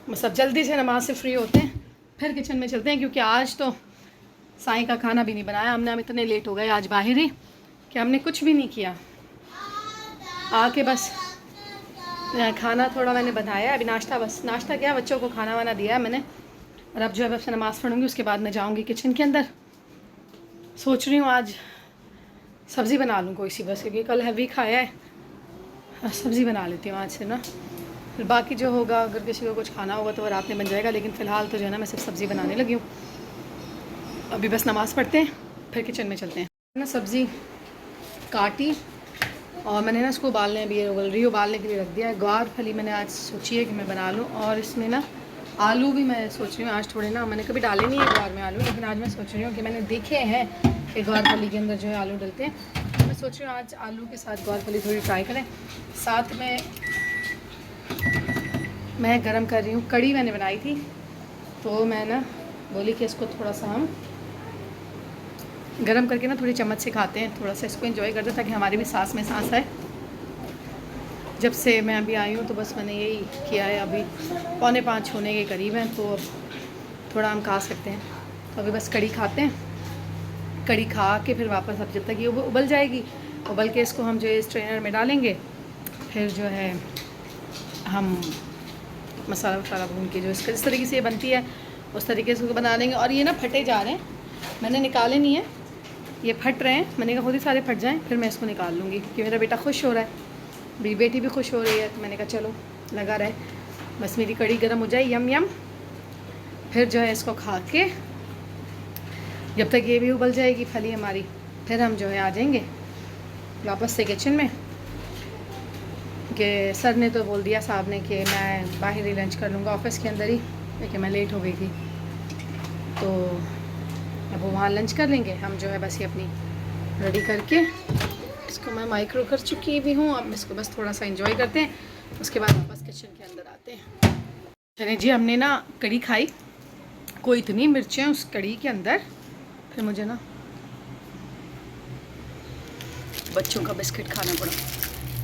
S1: बस अब जल्दी से नमाज से फ्री होते हैं, फिर किचन में चलते हैं, क्योंकि आज तो साईं का खाना भी नहीं बनाया हमने। हम इतने लेट हो गए आज बाहर ही कि हमने कुछ भी नहीं किया। आके बस खाना थोड़ा मैंने बनाया, अभी नाश्ता, बस नाश्ता किया, बच्चों को खाना वाना दिया मैंने। और अब जो है बस नमाज़ पढ़ूँगी, उसके बाद मैं जाऊँगी किचन के अंदर। सोच रही हूँ आज सब्ज़ी बना लूँ कोई सी, बस क्योंकि कल हैवी खाया है, सब्ज़ी बना लेती हूँ आज से ना। फिर बाकी जो होगा, अगर किसी को कुछ खाना होगा तो रात में बन जाएगा, लेकिन फ़िलहाल तो जो है ना मैं सिर्फ सब्ज़ी बनाने लगी हूँ। अभी बस नमाज़ पढ़ते हैं, फिर किचन में चलते हैं। ना सब्ज़ी काटी और मैंने ना इसको उबालने, अभी उबल रही, उबालने के लिए रख दिया है। ग्वार फली मैंने आज सोची है कि मैं बना लूँ, और इसमें ना आलू भी मैं सोच रही हूँ आज थोड़े ना, मैंने कभी डाले नहीं है ग्वार में आलू, लेकिन आज मैं सोच रही हूँ कि मैंने देखे हैं कि ग्वार फली के अंदर जो है आलू डलते हैं, तो मैं सोच रही हूँ आज आलू के साथ ग्वार फली थोड़ी ट्राई करें। साथ में मैं गरम कर रही हूँ कड़ी, मैंने बनाई थी, तो मैं ना बोली कि इसको थोड़ा सा हम गरम करके ना थोड़ी चम्मच से खाते हैं, थोड़ा सा इसको एंजॉय करते हैं, ताकि हमारी भी सांस में सांस आए। जब से मैं अभी आई हूँ तो बस मैंने यही किया है। अभी 4:45 होने के करीब हैं, तो अब थोड़ा हम खा सकते हैं। तो अभी बस कड़ी खाते हैं, कड़ी खा के फिर वापस, अब जब तक ये उबल जाएगी, उबल के इसको हम जो है स्ट्रेनर में डालेंगे, फिर जो है हम मसाला वसाला भून के जो इसका जिस तरीके से ये बनती है उस तरीके से बना लेंगे। और ये ना फटे जा रहे हैं, मैंने निकाले नहीं है, ये फट रहे हैं। मैंने कहा खुद ही सारे फट जाएं, फिर मैं इसको निकाल लूँगी, क्योंकि मेरा बेटा खुश हो रहा है, मेरी बेटी भी खुश हो रही है, तो मैंने कहा चलो लगा रहे। बस मेरी कड़ी गर्म हो जाए, यम यम, फिर जो है इसको खा के, जब तक ये भी उबल जाएगी फली हमारी, फिर हम जो है आ जाएंगे वापस से किचन में। कि सर ने तो बोल दिया, साहब ने, कि मैं बाहर ही लंच कर लूँगा ऑफिस के अंदर ही, क्योंकि मैं लेट हो गई थी, तो अब वो वहाँ लंच कर लेंगे। हम जो है बस ये अपनी रेडी करके, इसको मैं माइक्रो कर चुकी भी हूँ, अब इसको बस थोड़ा सा एंजॉय करते हैं, उसके बाद वापस किचन के अंदर आते हैं। चलिए जी, हमने ना कड़ी खाई, कोई इतनी मिर्चें उस कड़ी के अंदर, फिर मुझे ना बच्चों का बिस्किट खाना पड़ा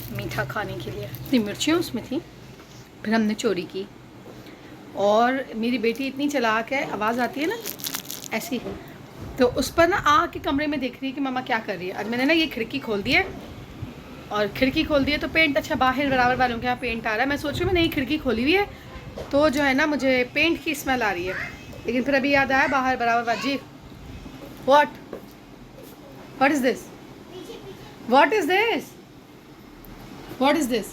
S1: मीठा खाने के लिए, इतनी मिर्चें उसमें थी। फिर हमने चोरी की और मेरी बेटी इतनी चालाक है, आवाज़ आती है ना ऐसी, तो उस पर ना आके कमरे में देख रही है कि मम्मा क्या कर रही है। आज मैंने ना ये खिड़की खोल दी है, और खिड़की खोल दी है तो पेंट अच्छा बाहर बराबर वालों के यहाँ पेंट आ रहा है। मैं सोच रही हूँ मैंने ये खिड़की खोली हुई है तो जो है ना मुझे पेंट की स्मेल आ रही है, लेकिन फिर अभी याद आया बाहर बराबर बाजी। What is this? What is this? What is this?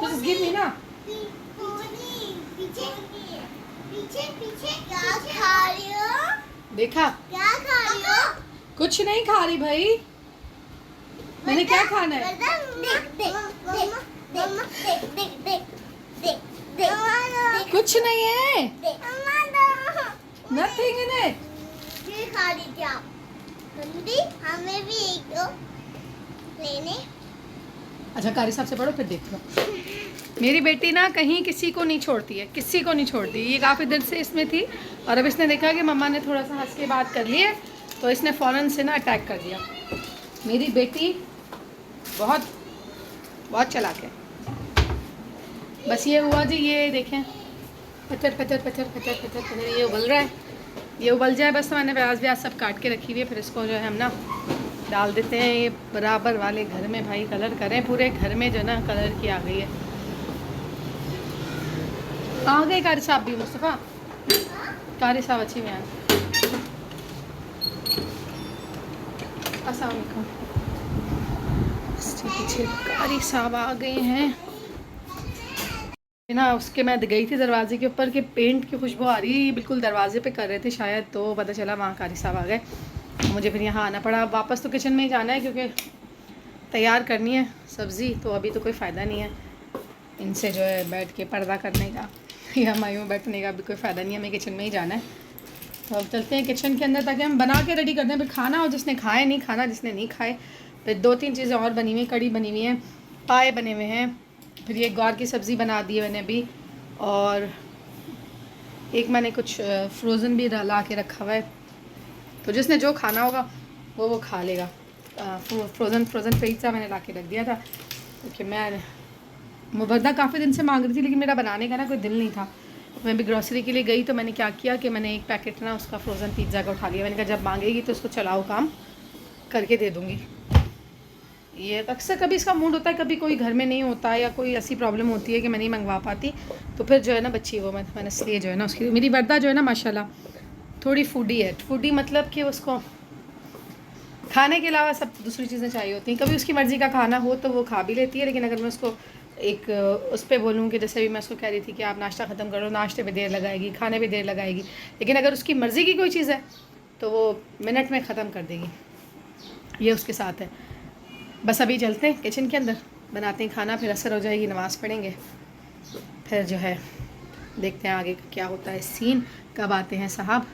S1: Just give me ना।
S2: पीछे पीछे पीछे क्या खा रही हो?
S1: देखा?
S2: क्या खा रही हो?
S1: कुछ नहीं खा रही भाई, मैंने क्या खाना है?
S2: देख देख देख देख देख देख देख देख
S1: कुछ नहीं है, नथिंग इन इट।
S2: ये खा रही थी आप? ठंडी हमें भी एक दो लेने।
S1: अच्छा कारी साहब से पढ़ो फिर देख लो। मेरी बेटी ना कहीं किसी को नहीं छोड़ती है, किसी को नहीं छोड़ती। ये काफ़ी देर से इसमें थी और अब इसने देखा कि मम्मा ने थोड़ा सा हंस के बात कर ली है तो इसने फ़ौरन से ना अटैक कर दिया। मेरी बेटी बहुत बहुत चालाक है। बस ये हुआ जी, ये देखें पचर पचर पचर पचर पचर पचर ये उबल रहा है, ये उबल जाए बस। तो मैंने प्याज व्याज सब काट के रखी हुई है, फिर इसको जो है हम ना डाल देते हैं ये बराबर वाले घर में। भाई कलर करें पूरे घर में, जो ना कलर की आ गई है। आ गए कारी साहब भी, मुस्तफ़ा कारी साहब अच्छी में आए। अस्सलाम वालेकुम। इसके पीछे कारी साहब आ गए हैं ना। उसके मैं गई थी दरवाजे के ऊपर कि पेंट की खुशबू आ रही, बिल्कुल दरवाजे पे कर रहे थे शायद, तो पता चला वहाँ कारी साहब आ गए। मुझे फिर यहाँ आना पड़ा। वापस तो किचन में ही जाना है क्योंकि तैयार करनी है सब्ज़ी, तो अभी तो कोई फ़ायदा नहीं है इनसे जो है बैठ के पर्दा करने का या मायूं में बैठने का भी कोई फ़ायदा नहीं है। हमें किचन में ही जाना है, तो अब चलते हैं किचन के अंदर ताकि हम बना के रेडी कर दें। फिर खाना हो जिसने खाए, नहीं खाना जिसने नहीं खाए। फिर 2-3 चीज़ें और बनी हुई हैं, कड़ी बनी हुई हैं, पाए बने हुए हैं, फिर ये ग्वार की सब्ज़ी बना दी है मैंने अभी, और एक मैंने कुछ फ्रोज़न भी ला के रखा हुआ है, तो जिसने जो खाना होगा वो खा लेगा। फ्रोज़न पिज़्ज़ा मैंने ला के रख दिया था क्योंकि मैं मुबद्दा काफ़ी दिन से मांग रही थी, लेकिन मेरा बनाने का ना कोई दिल नहीं था। मैं भी ग्रॉसरी के लिए गई तो मैंने क्या किया कि मैंने एक पैकेट ना उसका फ्रोज़न पिज़्ज़ा का उठा लिया। मैंने कहा जब मांगेगी तो उसको चलाओ काम करके दे दूँगी। ये अक्सर कभी इसका मूड होता है, कभी कोई घर में नहीं होता है या कोई ऐसी प्रॉब्लम होती है कि मैं नहीं मंगवा पाती, तो फिर जो है ना बच्ची वो मैंने इसलिए जो है ना उसकी, मेरी वर्दा जो है ना माशाल्लाह थोड़ी फूडी है। फूडी मतलब कि उसको खाने के अलावा सब दूसरी चीज़ें चाहिए होती हैं। कभी उसकी मर्ज़ी का खाना हो तो वो खा भी लेती है, लेकिन अगर मैं उसको एक उस पर बोलूँ कि जैसे भी मैं उसको कह रही थी कि आप नाश्ता ख़त्म करो, नाश्ते पे देर लगाएगी, खाने पे देर लगाएगी, लेकिन अगर उसकी मर्ज़ी की कोई चीज़ है तो वो मिनट में ख़त्म कर देगी। ये उसके साथ है। बस अभी चलते हैं किचन के अंदर, बनाते हैं खाना, फिर असर हो जाएगी, नमाज़ पढ़ेंगे, फिर जो है देखते हैं आगे का क्या होता है सीन। कब आते हैं साहब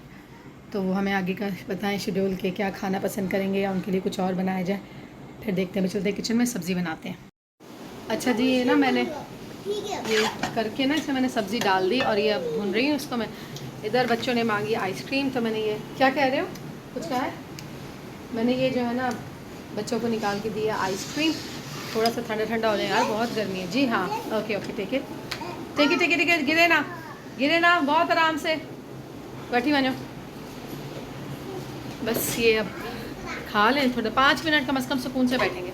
S1: तो वो हमें आगे का बताएं शेड्यूल के, क्या खाना पसंद करेंगे या उनके लिए कुछ और बनाया जाए। फिर देखते हैं, चलते हैं किचन में, सब्ज़ी बनाते हैं। अच्छा जी, ये ना मैंने ये करके ना इसमें मैंने सब्ज़ी डाल दी और ये अब भून रही हूँ उसको मैं। इधर बच्चों ने मांगी आइसक्रीम, तो मैंने ये क्या कह रहे हो, कुछ कहा है? मैंने ये जो है ना बच्चों को निकाल के दिया आइसक्रीम। थोड़ा सा ठंडा ठंडा हो जाए यार, बहुत गर्मी है जी। हाँ ओके ओके, ठीक है, गिरे ना, बहुत आराम से बैठी बनो। बस ये अब खा लें, थोड़ा 5 मिनट कम से कम सुकून से बैठेंगे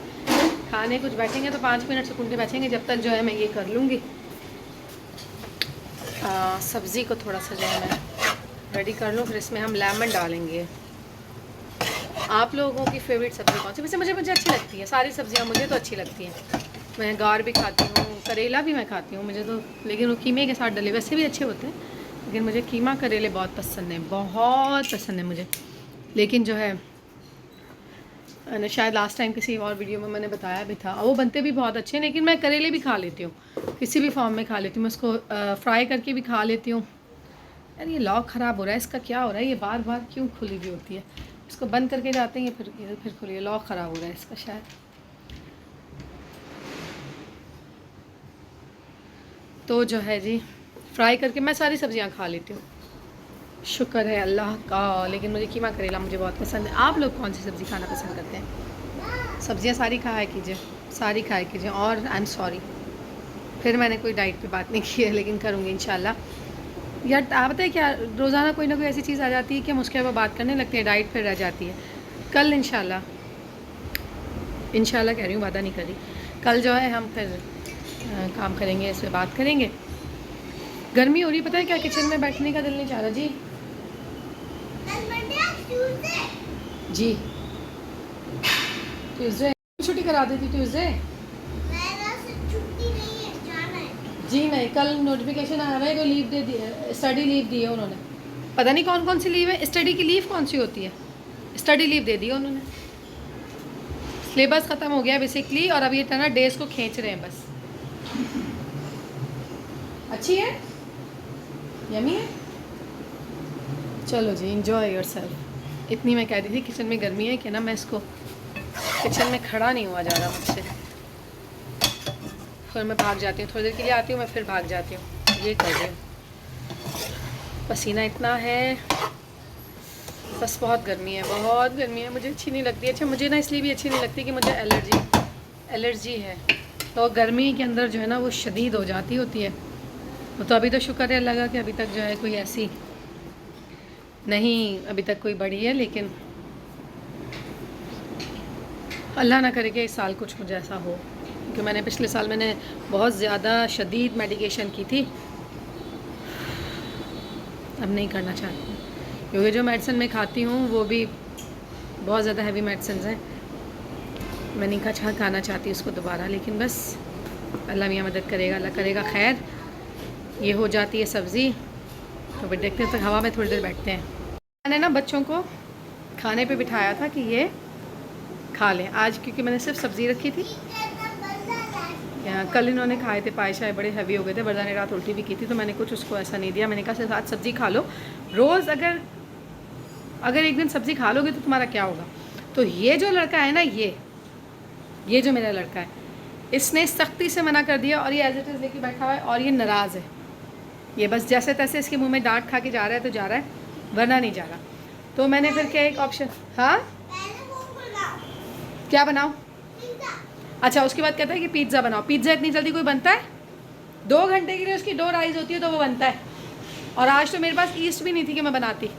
S1: खाने, कुछ बैठेंगे तो 5 मिनट सुकून के बैठेंगे। जब तक जो है मैं ये कर लूँगी सब्ज़ी को थोड़ा सा जो है मैं रेडी कर लूँ, फिर इसमें हम लेमन डालेंगे। आप लोगों की फेवरेट सब्ज़ी कौन सी? वैसे मुझे अच्छी लगती है सारी सब्ज़ियाँ, मुझे तो अच्छी लगती हैं। मैं गार भी खाती हूँ, करेला भी मैं खाती हूँ मुझे तो, लेकिन वो कीमे के साथ डले वैसे भी अच्छे होते हैं, लेकिन मुझे कीमा करेले बहुत पसंद है, बहुत पसंद है मुझे। लेकिन जो है शायद लास्ट टाइम किसी और वीडियो में मैंने बताया भी था, वो बनते भी बहुत अच्छे हैं, लेकिन मैं करेले भी खा लेती हूँ, किसी भी फॉर्म में खा लेती हूँ। मैं उसको फ्राई करके भी खा लेती हूँ। यार ये लॉक ख़राब हो रहा है, इसका क्या हो रहा है, ये बार बार क्यों खुली हुई होती है? इसको बंद करके जाते हैं फिर खुली है, लॉक ख़राब हो रहा है इसका शायद। तो जो है जी फ्राई करके मैं सारी सब्ज़ियाँ खा लेती हूँ, शुक्र है अल्लाह का। लेकिन मुझे कीमा करेला मुझे बहुत पसंद है। आप लोग कौन सी सब्ज़ी खाना पसंद करते हैं? सब्ज़ियाँ सारी खाया कीजिए, सारी खाया कीजिए। और आई एम सॉरी फिर मैंने कोई डाइट पे बात नहीं की है, लेकिन करूँगी इंशाल्लाह। यार आप पता है क्या, रोज़ाना कोई ना कोई ऐसी चीज़ आ जाती है कि हम उसके ऊपर बात करने लगते हैं, डाइट फिर रह जाती है। कल इंशाल्लाह कह रही हूँ, वादा नहीं कर रही, कल जो है हम फिर काम करेंगे, इस पर बात करेंगे। गर्मी हो रही, पता है क्या, किचन में बैठने का दिल नहीं चाह रहा जी। जी ट्यूसडे छुट्टी करा देती, ट्यूसडे जी नहीं, कल नोटिफिकेशन आ रहा है, तो लीव दे दी है, स्टडी लीव दी है उन्होंने। पता नहीं कौन कौन सी लीव है, स्टडी की लीव कौन सी होती है, स्टडी लीव दे दी है उन्होंने। सिलेबस ख़त्म हो गया बेसिकली, और अब ये ना डेज को खींच रहे हैं बस। अच्छी है, यमी है। चलो जी, इंजॉय योरसेल्फ। इतनी मैं कहती थी किचन में गर्मी है कि ना मैं इसको किचन में खड़ा नहीं हुआ जा रहा मुझसे, फिर मैं भाग जाती हूँ, थोड़ी देर के लिए आती हूँ, मैं फिर भाग जाती हूँ, ये कर रही हूँ। पसीना इतना है, बस बहुत गर्मी है, बहुत गर्मी है, मुझे अच्छी नहीं लगती। अच्छा मुझे ना इसलिए भी अच्छी नहीं लगती कि मुझे एलर्जी है, तो गर्मी के अंदर जो है ना वो शदीद हो जाती होती है। तो अभी तो शुक्र है अल्लाह का कि अभी तक जो है कोई ऐसी नहीं, अभी तक कोई बड़ी है, लेकिन अल्लाह ना करे कि इस साल कुछ मुझे ऐसा हो, क्योंकि मैंने पिछले साल मैंने बहुत ज़्यादा शदीद मेडिकेशन की थी, अब नहीं करना चाहती हूँ, क्योंकि जो मेडिसिन मैं खाती हूँ वो भी बहुत ज़्यादा हैवी मेडिसिन हैं। मैं नहीं खाना चाहती उसको दोबारा, लेकिन बस अल्लाह मियाँ मदद करेगा, अल्लाह करेगा खैर। ये हो जाती है सब्ज़ी, तो फिर देखते हैं, तक हवा में थोड़ी देर बैठते हैं। मैंने ना बच्चों को खाने पे बिठाया था कि ये खा लें आज, क्योंकि मैंने सिर्फ सब्ज़ी रखी थी। कल इन्होंने खाए थे पाए, शायद बड़े हैवी हो गए थे, बरदा ने रात उल्टी भी की थी, तो मैंने कुछ उसको ऐसा नहीं दिया। मैंने कहा सिर्फ आज सब्ज़ी खा लो, रोज़ अगर एक दिन सब्ज़ी खा लोगे तो तुम्हारा क्या होगा। तो ये जो लड़का है ना, ये जो मेरा लड़का है, इसने सख्ती से मना कर दिया, और ये एज इट इज़ लेके बैठा हुआ है, और ये नाराज़ है। ये बस जैसे तैसे इसके मुंह में डांट खा के जा रहा है तो जा रहा है, वरना नहीं जा रहा। तो मैंने फिर क्या एक ऑप्शन, हाँ क्या बनाओ, अच्छा उसके बाद कहता है कि पिज़्ज़ा बनाओ। पिज़्ज़ा इतनी जल्दी कोई बनता है? 2 घंटे के लिए उसकी डो राइज होती है तो वो बनता है। और आज तो मेरे पास ईस्ट भी नहीं थी कि मैं बनाती।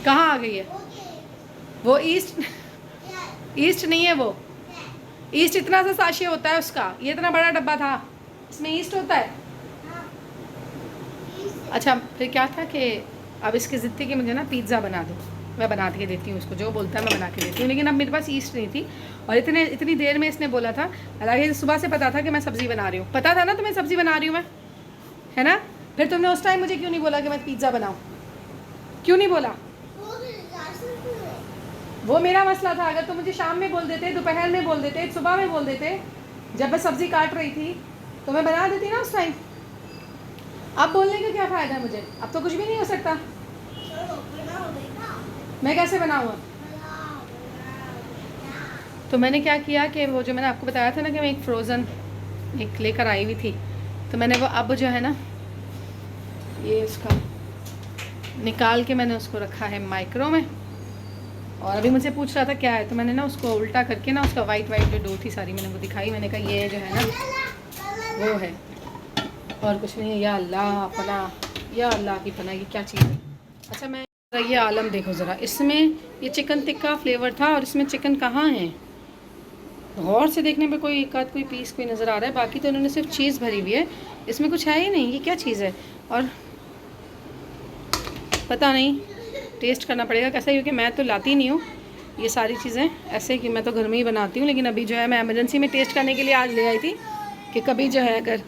S1: कहाँ आ गई है वो ईस्ट नहीं है वो, ईस्ट इतना सा साशे होता है उसका, ये इतना बड़ा डब्बा था, इसमें ईस्ट होता है। अच्छा फिर क्या था कि अब इसकी ज़िद थी कि मुझे ना पिज़्ज़ा बना दो, मैं बना के देती हूँ उसको, जो बोलता है मैं बना के देती हूँ, लेकिन अब मेरे पास ईस्ट नहीं थी। और इतनी देर में इसने बोला था, हालांकि सुबह से पता था कि मैं सब्ज़ी बना रही हूँ, पता था ना तुम्हें सब्ज़ी बना रही हूँ मैं, है ना। फिर तुमने उस टाइम मुझे क्यों नहीं बोला कि मैं पिज़्ज़ा बनाऊँ, क्यों नहीं बोला? वो मेरा मसला था। अगर तुम मुझे शाम में बोल देते, दोपहर में बोल देते, सुबह में बोल देते, जब मैं सब्ज़ी काट रही थी, तो मैं बना देती ना उस टाइम। अब बोलने का क्या फ़ायदा है मुझे, अब तो कुछ भी नहीं हो सकता। मैं कैसे बनाऊँ? तो मैंने क्या किया कि वो जो मैंने आपको बताया था ना कि मैं एक फ्रोज़न एक लेकर आई हुई थी, तो मैंने वो अब जो है ना ये उसका निकाल के मैंने उसको रखा है माइक्रो में। और अभी मुझे पूछ रहा था क्या है, तो मैंने ना उसको उल्टा करके ना उसका वाइट जो डो थी सारी मैंने वो दिखाई। मैंने कहा ये जो है ना वो है, और कुछ नहीं है। या अल्लाह पना, या अल्लाह की पना, ये क्या चीज़ है। अच्छा मैं ये आलम देखो ज़रा, इसमें ये चिकन टिक्का फ्लेवर था और इसमें चिकन कहाँ है? गौर से देखने पे कोई एक आध कोई पीस कोई नज़र आ रहा है, बाकी तो उन्होंने सिर्फ चीज़ भरी हुई है, इसमें कुछ है ही नहीं। ये क्या चीज़ है? और पता नहीं, टेस्ट करना पड़ेगा कैसा, क्योंकि मैं तो लाती नहीं हूँ ये सारी चीज़ें ऐसे, कि मैं तो घर में ही बनाती हूँ। लेकिन अभी जो है मैं एमरजेंसी में टेस्ट करने के लिए आज ले आई थी कि कभी जो है अगर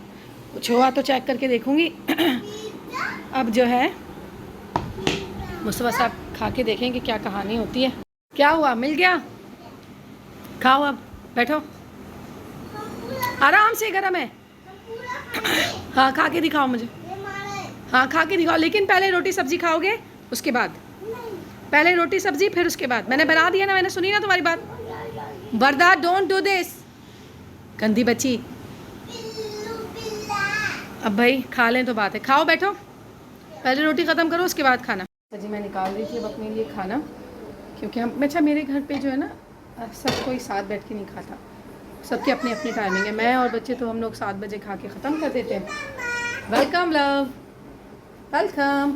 S1: कुछ हुआ तो चेक करके देखूँगी। अब जो है मुस्तफ़ा साहब खा के देखें कि क्या कहानी होती है। क्या हुआ, मिल गया? खाओ अब, बैठो आराम से, गरम है। हाँ खा के दिखाओ मुझे, हाँ खा के दिखाओ, लेकिन पहले रोटी सब्ज़ी खाओगे, उसके बाद पहले रोटी सब्ज़ी फिर उसके बाद। मैंने बना दिया ना, मैंने सुनी ना तुम्हारी बात। वरदा डोंट डू दिस, गंदी बच्ची। अब भाई खा लें तो बात है, खाओ बैठो, पहले रोटी ख़त्म करो उसके बाद खाना। जी मैं निकाल रही थी अब अपने लिए खाना, क्योंकि हम अच्छा मेरे घर पे जो है ना सब कोई साथ बैठ के नहीं खाता, सबकी अपनी अपनी टाइमिंग है। मैं और बच्चे तो हम लोग 7 बजे खा के ख़त्म कर देते हैं। Welcome love, welcome.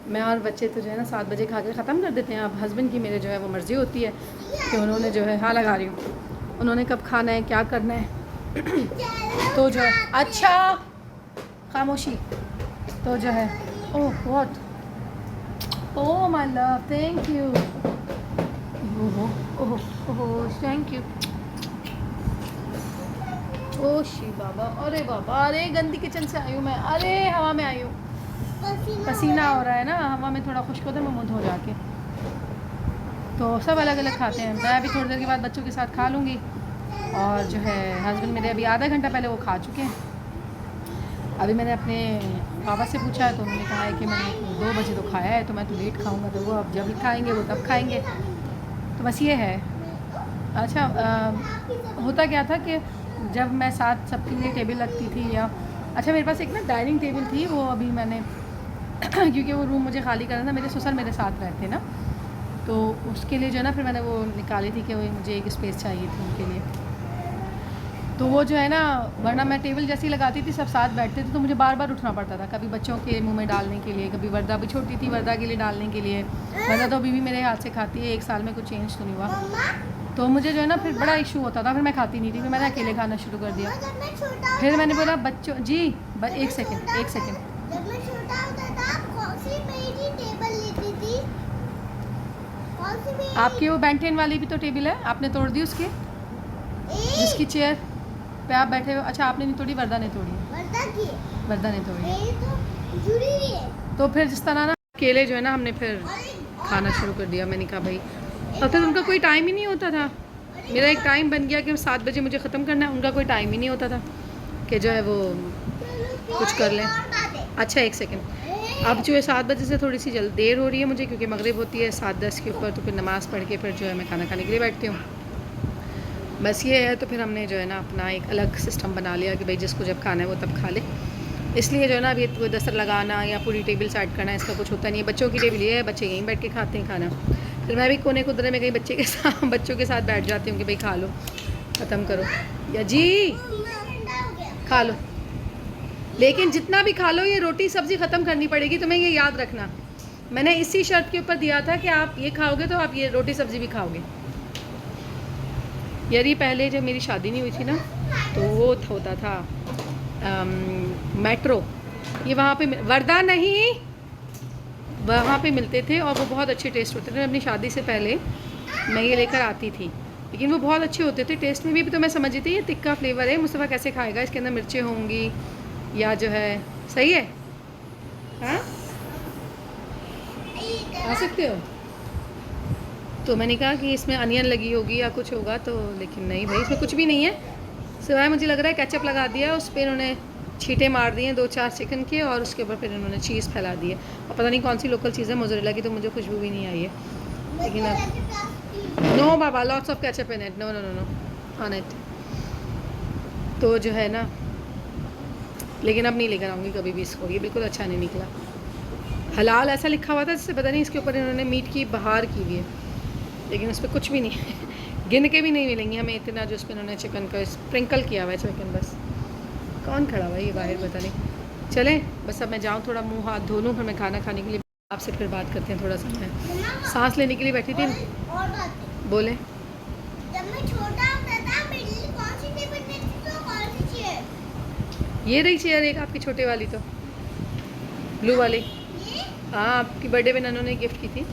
S1: मैं और बच्चे तो जो है ना 7 बजे खा के ख़त्म कर देते हैं। अब हस्बैंड की मेरे जो है वो मर्ज़ी होती है कि उन्होंने जो है, हाँ लगा रही हूँ, उन्होंने कब खाना है, क्या करना है। तो जो है, अच्छा खामोशी। तो जो है, oh what, oh my love, thank you, oh oh oh thank you. Oh शी बाबा, अरे बाबा, अरे गंदी किचन से आई हूँ मैं, अरे हवा में आई हूँ, पसीना हो रहा है ना, हवा में थोड़ा खुश्क होता है, मैं मुँह धो जाके। तो सब अलग अलग खाते हैं। मैं अभी थोड़ी देर के बाद बच्चों के साथ खा लूँगी। और जो है हस्बैंड मेरे अभी आधा घंटा पहले वो खा चुके हैं। अभी मैंने अपने पापा से पूछा है तो उन्होंने कहा है कि मैंने 2 बजे तो खाया है, तो मैं तो लेट खाऊँगा, तो वो अब जब खाएँगे वो तब खाएँगे। तो बस ये है। अच्छा होता क्या था कि जब मैं साथ सबके लिए टेबल लगती थी, या अच्छा मेरे पास एक ना डाइनिंग टेबल थी, वो अभी मैंने क्योंकि वो रूम मुझे खाली करना था, मेरे ससुर मेरे साथ रहते ना, तो उसके लिए जो है ना फिर मैंने वो निकाली थी कि वो मुझे एक स्पेस चाहिए थी उनके लिए। तो वो जो है ना, वरना मैं टेबल जैसी लगाती थी, सब साथ बैठते थे, तो मुझे बार बार उठना पड़ता था, कभी बच्चों के मुंह में डालने के लिए, कभी वर्दा भी छोटी थी, वर्दा के लिए डालने के लिए। वर्दा तो अभी भी मेरे हाथ से खाती है, 1 साल में कुछ चेंज तो नहीं हुआ। तो मुझे जो है ना फिर बड़ा इशू होता था, फिर मैं खाती नहीं थी, फिर मैंने अकेले खाना शुरू कर दिया। फिर मैंने बोला बच्चों जी, एक सेकेंड, एक सेकेंड,
S2: जब मैं छोटा होता था, कौन सी मेरी टेबल लेती थी? कौन सी मेरी?
S1: आपकी वो बेंटेन वाली भी तो टेबल है, आपने तोड़ दी उसकी, जिसकी चेयर पे आप बैठे हो। अच्छा आपने नहीं तोड़ी, वर्दा ने तोड़ी,
S2: वर्दा की
S1: वर्दा ने तोड़ी।
S2: मेरी तो जुड़ी हुई है।
S1: तो फिर जिस तरह ना अकेले जो है ना हमने फिर खाना शुरू कर दिया। मैंने कहा भाई, और फिर उनका कोई टाइम ही नहीं होता था। मेरा एक टाइम बन गया कि 7 बजे मुझे ख़त्म करना है, उनका कोई टाइम ही नहीं होता था कि जो है वो कुछ कर लें। अच्छा एक सेकंड, अब जो है 7 बजे से थोड़ी सी देर हो रही है मुझे, क्योंकि मगरिब होती है 7:10 के ऊपर, तो फिर नमाज़ पढ़ के फिर जो है मैं खाना खाने के लिए बैठती हूँ। बस ये है। तो फिर हमने जो है ना अपना एक अलग सिस्टम बना लिया कि भाई जिसको जब खाना है वो तब खा ले। इसलिए जो है ना अभी कोई दस्तर लगाना या पूरी टेबल सेट करना, इसका कुछ होता नहीं है। बच्चों की टेबल ये है, बच्चे यहीं बैठ के खाते हैं खाना। फिर मैं भी कोने कुदरे में कहीं बच्चों के साथ बैठ जाती हूँ कि भाई खा लो, ख़त्म करो, या जी खा लो। लेकिन जितना भी खा लो, ये रोटी सब्ज़ी ख़त्म करनी पड़ेगी, तुम्हें ये याद रखना। मैंने इसी शर्त के ऊपर दिया था कि आप ये खाओगे तो आप ये रोटी सब्ज़ी भी खाओगे। यारी पहले जब मेरी शादी नहीं हुई थी ना, तो वो होता था मेट्रो, ये वहाँ पे वर्दा नहीं, वहाँ पे मिलते थे और वो बहुत अच्छे टेस्ट होते थे। अपनी शादी से पहले मैं ये लेकर आती थी, लेकिन वो बहुत अच्छे होते थे टेस्ट में भी। तो मैं समझी थी ये तिक्का फ्लेवर है, मुस्तफ़ा कैसे खाएगा, इसके अंदर मिर्चें होंगी या जो है, सही है, हाँ आ सकते हो। तो मैंने कहा कि इसमें अनियन लगी होगी या कुछ होगा, तो लेकिन नहीं भाई, इसमें कुछ भी नहीं है, सिवाय मुझे लग रहा है केचप लगा दिया, उस पर इन्होंने छींटे मार दिए 2-4 चिकन के, और उसके ऊपर फिर इन्होंने चीज़ फैला दी है। और पता नहीं कौन सी लोकल चीज़ है, मोज़रेला की, तो मुझे खुशबू भी नहीं आई है। लेकिन अब नो बाबा, lots of ketchup in it, no no no no on it. तो जो है ना, लेकिन अब नहीं लेकर आऊँगी कभी भी इसको, ये बिल्कुल अच्छा नहीं निकला। हलाल ऐसा लिखा हुआ था, जिससे पता नहीं इसके ऊपर इन्होंने मीट की बहार की हुई है, लेकिन उस पर कुछ भी नहीं है। गिन के भी नहीं मिलेंगी हमें इतना, जो उस पर इन्होंने चिकन का स्प्रिंकल किया हुआ है चिकन। बस कौन खड़ा हुआ है ये बाहर, पता नहीं। चलें बस, अब मैं जाऊँ थोड़ा मुंह हाथ धो लूँ, फिर मैं खाना खाने के लिए आपसे फिर बात करते हैं। थोड़ा सा मैं सांस लेने के लिए बैठी थी।
S2: और बात
S1: बोले,
S2: जब मैं छोटा होता था, मेरे लिए कौन सी टेबल लेती थी तो कौन सी चेयर?
S1: ये रही चेयर एक आपकी छोटे वाली, तो ब्लू वाली,
S2: ये
S1: हाँ आपकी बर्थडे में नन्नू ने गिफ्ट की थी।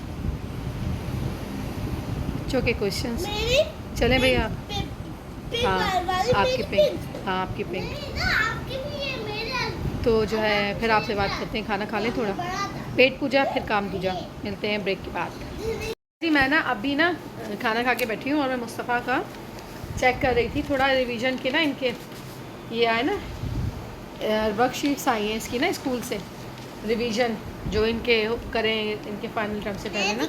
S1: बच्चों के क्वेश्चंस।
S2: मेरी
S1: चलें भाई आप,
S2: पिंक
S1: हाँ
S2: वाली
S1: आपकी
S2: मेरी
S1: पिंक, हाँ आपकी पिंक।
S2: मेरी ना आपकी भी है, मेरा
S1: तो जो है फिर आपसे बात करते हैं, खाना खा लें थोड़ा,
S2: बड़ा था।
S1: पेट पूजा फिर काम दूजा। मिलते हैं ब्रेक के बाद। जी मैं ना अभी ना खाना खा के बैठी हूँ, और मैं मुस्तफ़ा का चेक कर रही थी थोड़ा रिवीजन के ना, इनके ये आए ना वर्कशीट्स आई हैं इसकी ना स्कूल से, रिवीजन जो इनके करें, इनके फाइनल टर्म से पहले ना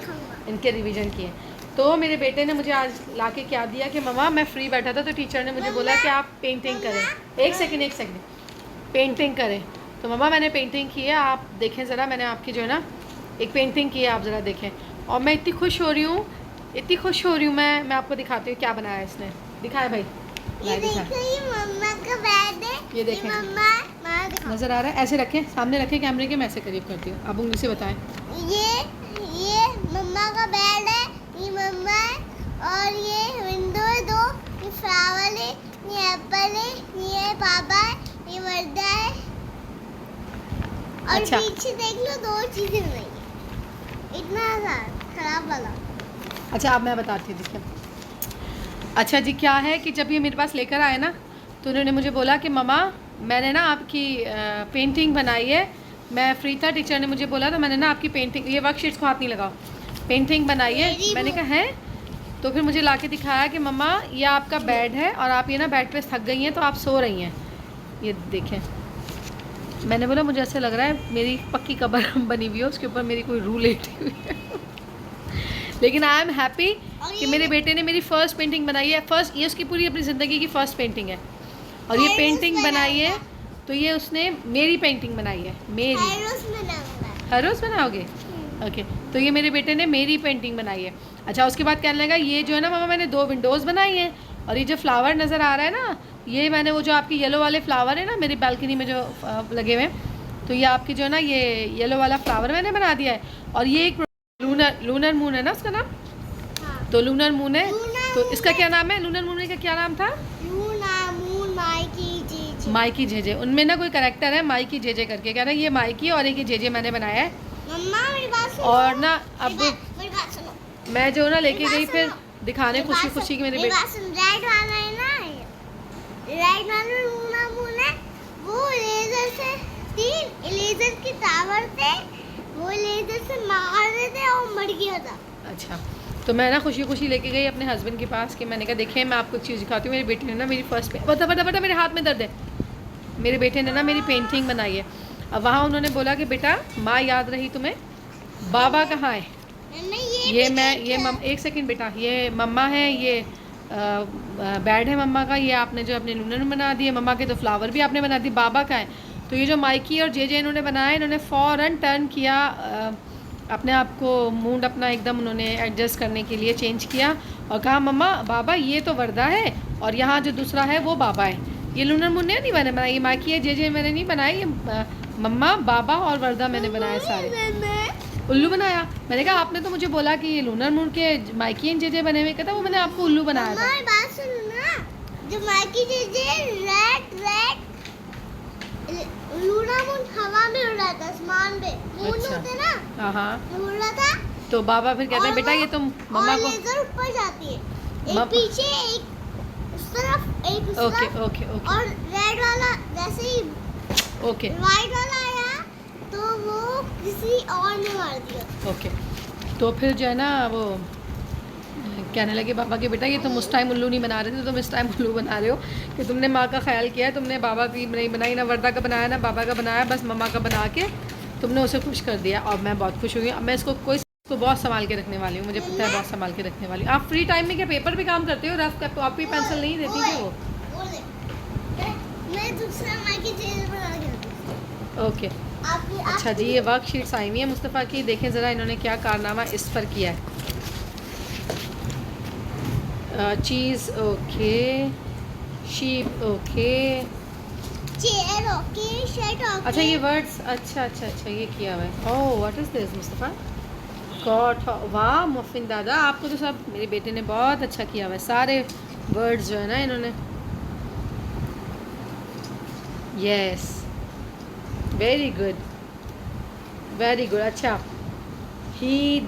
S1: इनके रिवीजन किए। तो मेरे बेटे ने मुझे आज लाके क्या दिया कि मम्मा, मैं फ्री बैठा था तो टीचर ने मुझे बोला कि आप पेंटिंग करें। एक सेकंड, पेंटिंग करें। तो मम्मा मैंने पेंटिंग की है, आप देखें ज़रा, मैंने आपकी जो है ना एक पेंटिंग की है, आप ज़रा देखें। और मैं इतनी खुश हो रही हूँ, मैं आपको दिखाती हूँ क्या बनाया है इसने। दिखाए भाई,
S2: ये
S1: लाइट दिखा।
S2: देखो, ये मम्मा का बेड है।
S1: ये देखें।
S2: मम्मा, माँ दिखाओ।
S1: नज़र आ रहा है? ऐसे रखें, सामने रखें कैमरे के, मैं ऐसे करीब करती हूँ, अब उंगली से बताएं।
S2: ये मम्मा का बेड है, ये मम्मा है, और ये विंडो है दो, ये फ्लावर है, ये एप्पल है, ये पापा है, ये वर्दा है, और
S1: अच्छा।
S2: पीछे देख लो 2 चीजें बनाई है, इतना सा खराब वाला।
S1: अच्छा अब मैं बताती हूँ, देखिए। अच्छा जी, क्या है कि जब ये मेरे पास लेकर आए ना, तो उन्होंने मुझे बोला कि मम्मा मैंने ना आपकी पेंटिंग बनाई है, मैं फ्री था, टीचर ने मुझे बोला, तो मैंने ना आपकी पेंटिंग, ये वर्कशीट्स को हाथ नहीं लगाओ, पेंटिंग बनाई है। मैंने कहा है, तो फिर मुझे ला के दिखाया कि मम्मा ये आपका बेड है और आप ये ना बेड पे थक गई हैं तो आप सो रही हैं, ये देखें। मैंने बोला मुझे ऐसे लग रहा है मेरी पक्की कबर बनी हुई है, उसके ऊपर मेरी कोई रूह लेटी हुई है। लेकिन आई एम हैप्पी कि मेरे बेटे ने मेरी फ़र्स्ट पेंटिंग बनाई है, फर्स्ट, ये उसकी पूरी अपनी ज़िंदगी की फ़र्स्ट पेंटिंग है। और ये पेंटिंग बनाई है तो ये उसने मेरी पेंटिंग बनाई है, मेरी। हर रोज़ बनाओगे? ओके, तो ये मेरे बेटे ने मेरी पेंटिंग बनाई है। अच्छा, उसके बाद कहने लगा ये जो है ना मम्मा मैंने 2 विंडोज़ बनाई हैं, और ये जो फ्लावर नज़र आ रहा है ना, ये मैंने वो जो आपकी येलो वाले फ्लावर है ना मेरी बालकनी में जो लगे हुए हैं, तो ये आपकी जो है ना ये येलो वाला फ्लावर मैंने बना दिया है। और ये एक लूनर मून है ना उसका नाम,
S2: हाँ।
S1: तो लूनर मून है, तो इसका क्या नाम है? लूनर मून का क्या नाम था? Mikey JJ. उनमें ना कोई करेक्टर है माइकी जेजे करके, क्या ना, ये माइकी और एक ये जेजे मैंने बनाया है।
S2: मम्मा मेरी बात सुनो।
S1: और ना अब
S2: मेरी बात सुनो।
S1: मैं जो ना लेके
S2: मेरी
S1: गई
S2: बात
S1: फिर
S2: सुनो।
S1: दिखाने
S2: मेरी
S1: खुशी
S2: बात
S1: खुशी की
S2: सुनो।
S1: मेरे
S2: मेरी
S1: बेटे।
S2: बात सुनो, रेड वाला है ना, रेड वाला लूना मून है, वो लेजर से 3 लेजर के टावर थे, वो लेजर से मार रहे थे और मर गया था।
S1: अच्छा, तो मैं ना खुशी खुशी लेके गई अपने हस्बैंड के पास कि मैंने कहा देखें मैं आपको एक चीज़ दिखाती हूँ, मेरे बेटे ने ना मेरी फर्स्ट बता बता बता मेरे हाथ में दर्द है, मेरे बेटे ने ना मेरी पेंटिंग बनाई है। अब वहाँ उन्होंने बोला कि बेटा माँ याद रही तुम्हें, बाबा कहाँ है? ये मैं ये एक सेकंड बेटा, ये मम्मा है, ये बेड है मम्मा का, ये आपने जो अपने लूनर बना दिए, मम्मा के तो फ्लावर भी आपने बना दिए, बाबा का है। तो ये जो माइकी और जे इन्होंने बनाया, इन्होंने फ़ौरन टर्न किया, अपने आप को मूड अपना एकदम उन्होंने एडजस्ट करने के लिए चेंज किया और कहा मम्मा बाबा ये तो वर्दा है और यहाँ जो दूसरा है वो बाबा है, ये लूनर मुन्ने नहीं मैंने बनाई, ये माइकी है जे मैंने नहीं बनाई, ये मम्मा बाबा और वर्दा मैंने बनाए सारे। उल्लू बनाया? मैंने कहा आपने तो मुझे बोला कि ये लूनर मून के माइकी एंड जे बने हुए, कहता वो मैंने आपको उल्लू बनाया था।
S2: बात सुनो ना, जो माइकी जे रेड लूना मून हवा में उड़ रहा था, आसमान पे मून
S1: अच्छा।
S2: होते ना,
S1: हाँ,
S2: उड़ रहा था।
S1: तो बाबा फिर कहते हैं बेटा ये तुम मम्मा को
S2: लेजर ऊपर जाती है, एक पीछे एक उस तरफ एक उस
S1: ओके
S2: तरफ,
S1: ओके ओके
S2: और रेड वाला जैसे ही
S1: ओके
S2: व्हाइट वाला आया तो वो किसी और ने मार दिया।
S1: ओके, तो फिर जो है ना वो कहने लगे पापा के बेटा ये तुम उस टाइम उल्लू नहीं बना रहे थे, तुम इस टाइम उल्लू बना रहे हो कि तुमने माँ का ख्याल किया है, तुमने बाबा की नहीं बनाई, ना वर्दा का बनाया ना बाबा का बनाया, बस मम्मा का बना के तुमने उसे खुश कर दिया। और मैं बहुत खुश हुई। अब मैं इसको बहुत संभाल के रखने वाली हूँ, मुझे पता है बहुत संभाल के रखने वाली हूँ। आप फ्री टाइम में क्या पेपर पे काम करते हो? रफ कॉपी पेंसिल नहीं देती क्या वो?
S2: मैं दूसरा माइकी जेल बना के
S1: ओके, अच्छा जी, ये वर्कशीट्स आई हुई है मुस्तफ़ा की, देखें ज़रा इन्होंने क्या कारनामा इस पर किया है। Cheese okay, sheep okay,
S2: chair okay, shirt okay.
S1: अच्छा ये वर्ड्स, अच्छा अच्छा अच्छा ये किया हुआ है। Oh what is this Mustafa, God, वाह मुफिन दादा, आपको तो सब मेरे बेटे ने बहुत अच्छा किया हुआ है, सारे वर्ड्स जो है ना इन्होंने, yes very good very good. अच्छा ही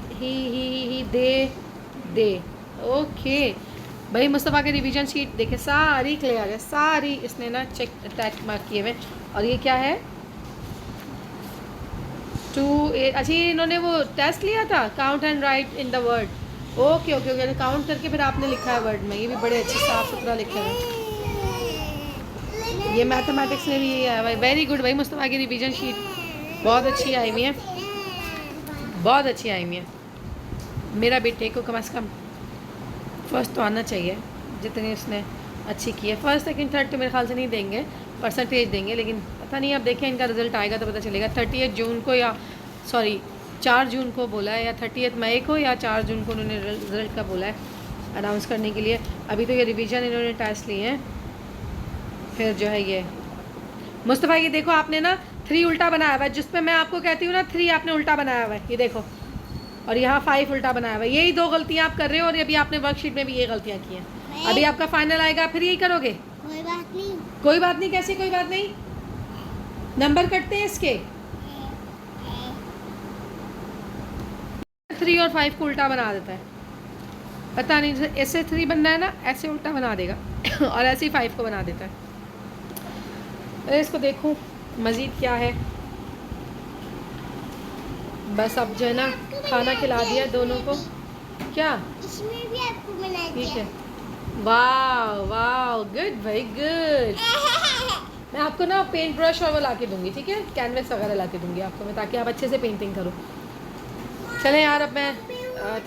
S1: दे ओके भाई। मुस्तफ़ा के रिवीजन शीट देखे सारी क्लियर है, सारी इसने ना चेक टैग मार्क किए हुए। और ये क्या है 2 8, अच्छा ये इन्होंने वो टेस्ट लिया था count and right in the word, okay okay okay, count करके फिर आपने लिखा है वर्ड में, ये भी बड़े अच्छे साफ सुथरा लिखा है। ये मैथमेटिक्स में भी ये है भाई, वेरी गुड भाई। मुस्तफ़ा की रिवीजन शीट बहुत अच्छी आई हुई है, बहुत अच्छी आई हुई है। मेरा बेटे को कम से कम फर्स्ट तो आना चाहिए, जितनी उसने अच्छी की है। फर्स्ट सेकंड थर्ड तो मेरे ख्याल से नहीं देंगे, परसेंटेज देंगे, लेकिन पता नहीं, अब देखें इनका रिज़ल्ट आएगा तो पता चलेगा। 30 जून को या सॉरी 4 जून को बोला है, या 30 मई को या 4 जून को उन्होंने रिज़ल्ट का बोला है। अनाउंस करने के लिए। अभी तो ये रिवीजन इन्होंने टेस्ट लिए हैं। फिर जो है ये मुस्तफ़ा, ये देखो आपने ना 3 उल्टा बनाया हुआ है, जिसमें मैं आपको कहती हूँ ना 3 आपने उल्टा बनाया हुआ है, ये देखो। और यहाँ 5 उल्टा बनाया हुआ है। यही 2 गलतियाँ आप कर रहे हो और अभी आपने वर्कशीट में भी ये गलतियाँ की हैं। अभी आपका फाइनल आएगा फिर यही करोगे।
S2: कोई बात नहीं।
S1: कोई बात नहीं, कैसे कोई बात नहीं? नंबर कटते हैं इसके। 3 और 5 को उल्टा बना देता है, पता नहीं ऐसे 3 बनना है ना, ऐसे उल्टा बना देगा और ऐसे ही 5 को बना देता है। अरे इसको देखूं मज़ीद क्या है। बस अब जो है ना खाना खिला दिया दोनों को। क्या
S2: इसमें भी आपको बना
S1: ठीक
S2: दिया।
S1: है। वाह वाह, गुड, वेरी गुड। मैं आपको ना पेंट ब्रश और वो ला के दूँगी, ठीक है, कैनवस वगैरह ला के दूँगी आपको मैं, ताकि आप अच्छे से पेंटिंग करो। चलें यार, अब मैं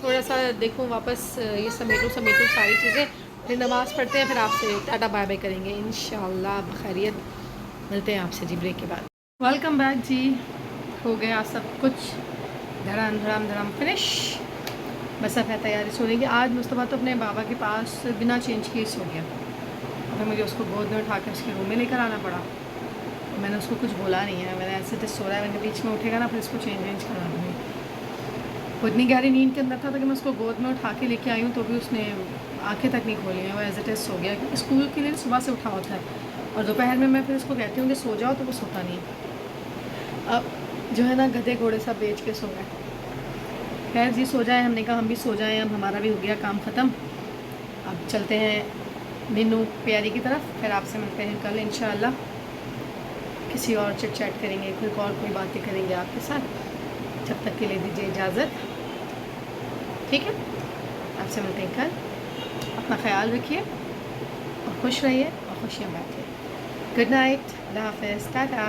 S1: थोड़ा सा देखूँ वापस, ये समेटूँ सारी चीज़ें, फिर नमाज़ पढ़ते हैं, फिर आपसे टाटा बाय बाय करेंगे इंशाल्लाह। खैरियत मिलते हैं आपसे जी ब्रेक के बाद। वेलकम बैक जी। हो गया सब कुछ धड़ाम धड़ाम धड़ाम फिनिश। बस अब है तैयारी सोने की। आज मुस्तफ़ा तो अपने बाबा के पास बिना चेंज किए सो गया, फिर मुझे उसको गोद में उठा कर उसके रूम में लेकर आना पड़ा। मैंने उसको कुछ बोला नहीं है, मैंने ऐसे तो सो रहा है, मैंने बीच में उठेगा ना फिर इसको चेंज करा दूँगी। वो इतनी गहरी नींद के अंदर था कि मैं उसको गोद में उठा के लेके आई हूँ तो भी उसने आंखें तक नहीं खोली हैं, वो एज इट इज़ सो गया। क्योंकि स्कूल के लिए सुबह से उठा होता है और दोपहर में मैं फिर उसको कहती हूँ कि सो जाओ तो वो सोता नहीं है। अब जो है ना गधे घोड़े सब बेच के सो गए। खैर जी, सो जाए, हमने कहा हम भी सो जाएं, अब हमारा भी हो गया काम ख़त्म। अब चलते हैं नीनू प्यारी की तरफ, फिर आपसे मिलते हैं कल इंशाल्लाह। किसी और चिट चैट करेंगे, फिर और कोई बातें करेंगे आपके साथ। जब तक के लिए दीजिए इजाज़त, ठीक है। आपसे मिलते हैं कल। अपना ख्याल रखिए और खुश रहिए और खुशियाँ बांटिए। गुड नाइट, अल्लाह हाफ़िज़, टाटा।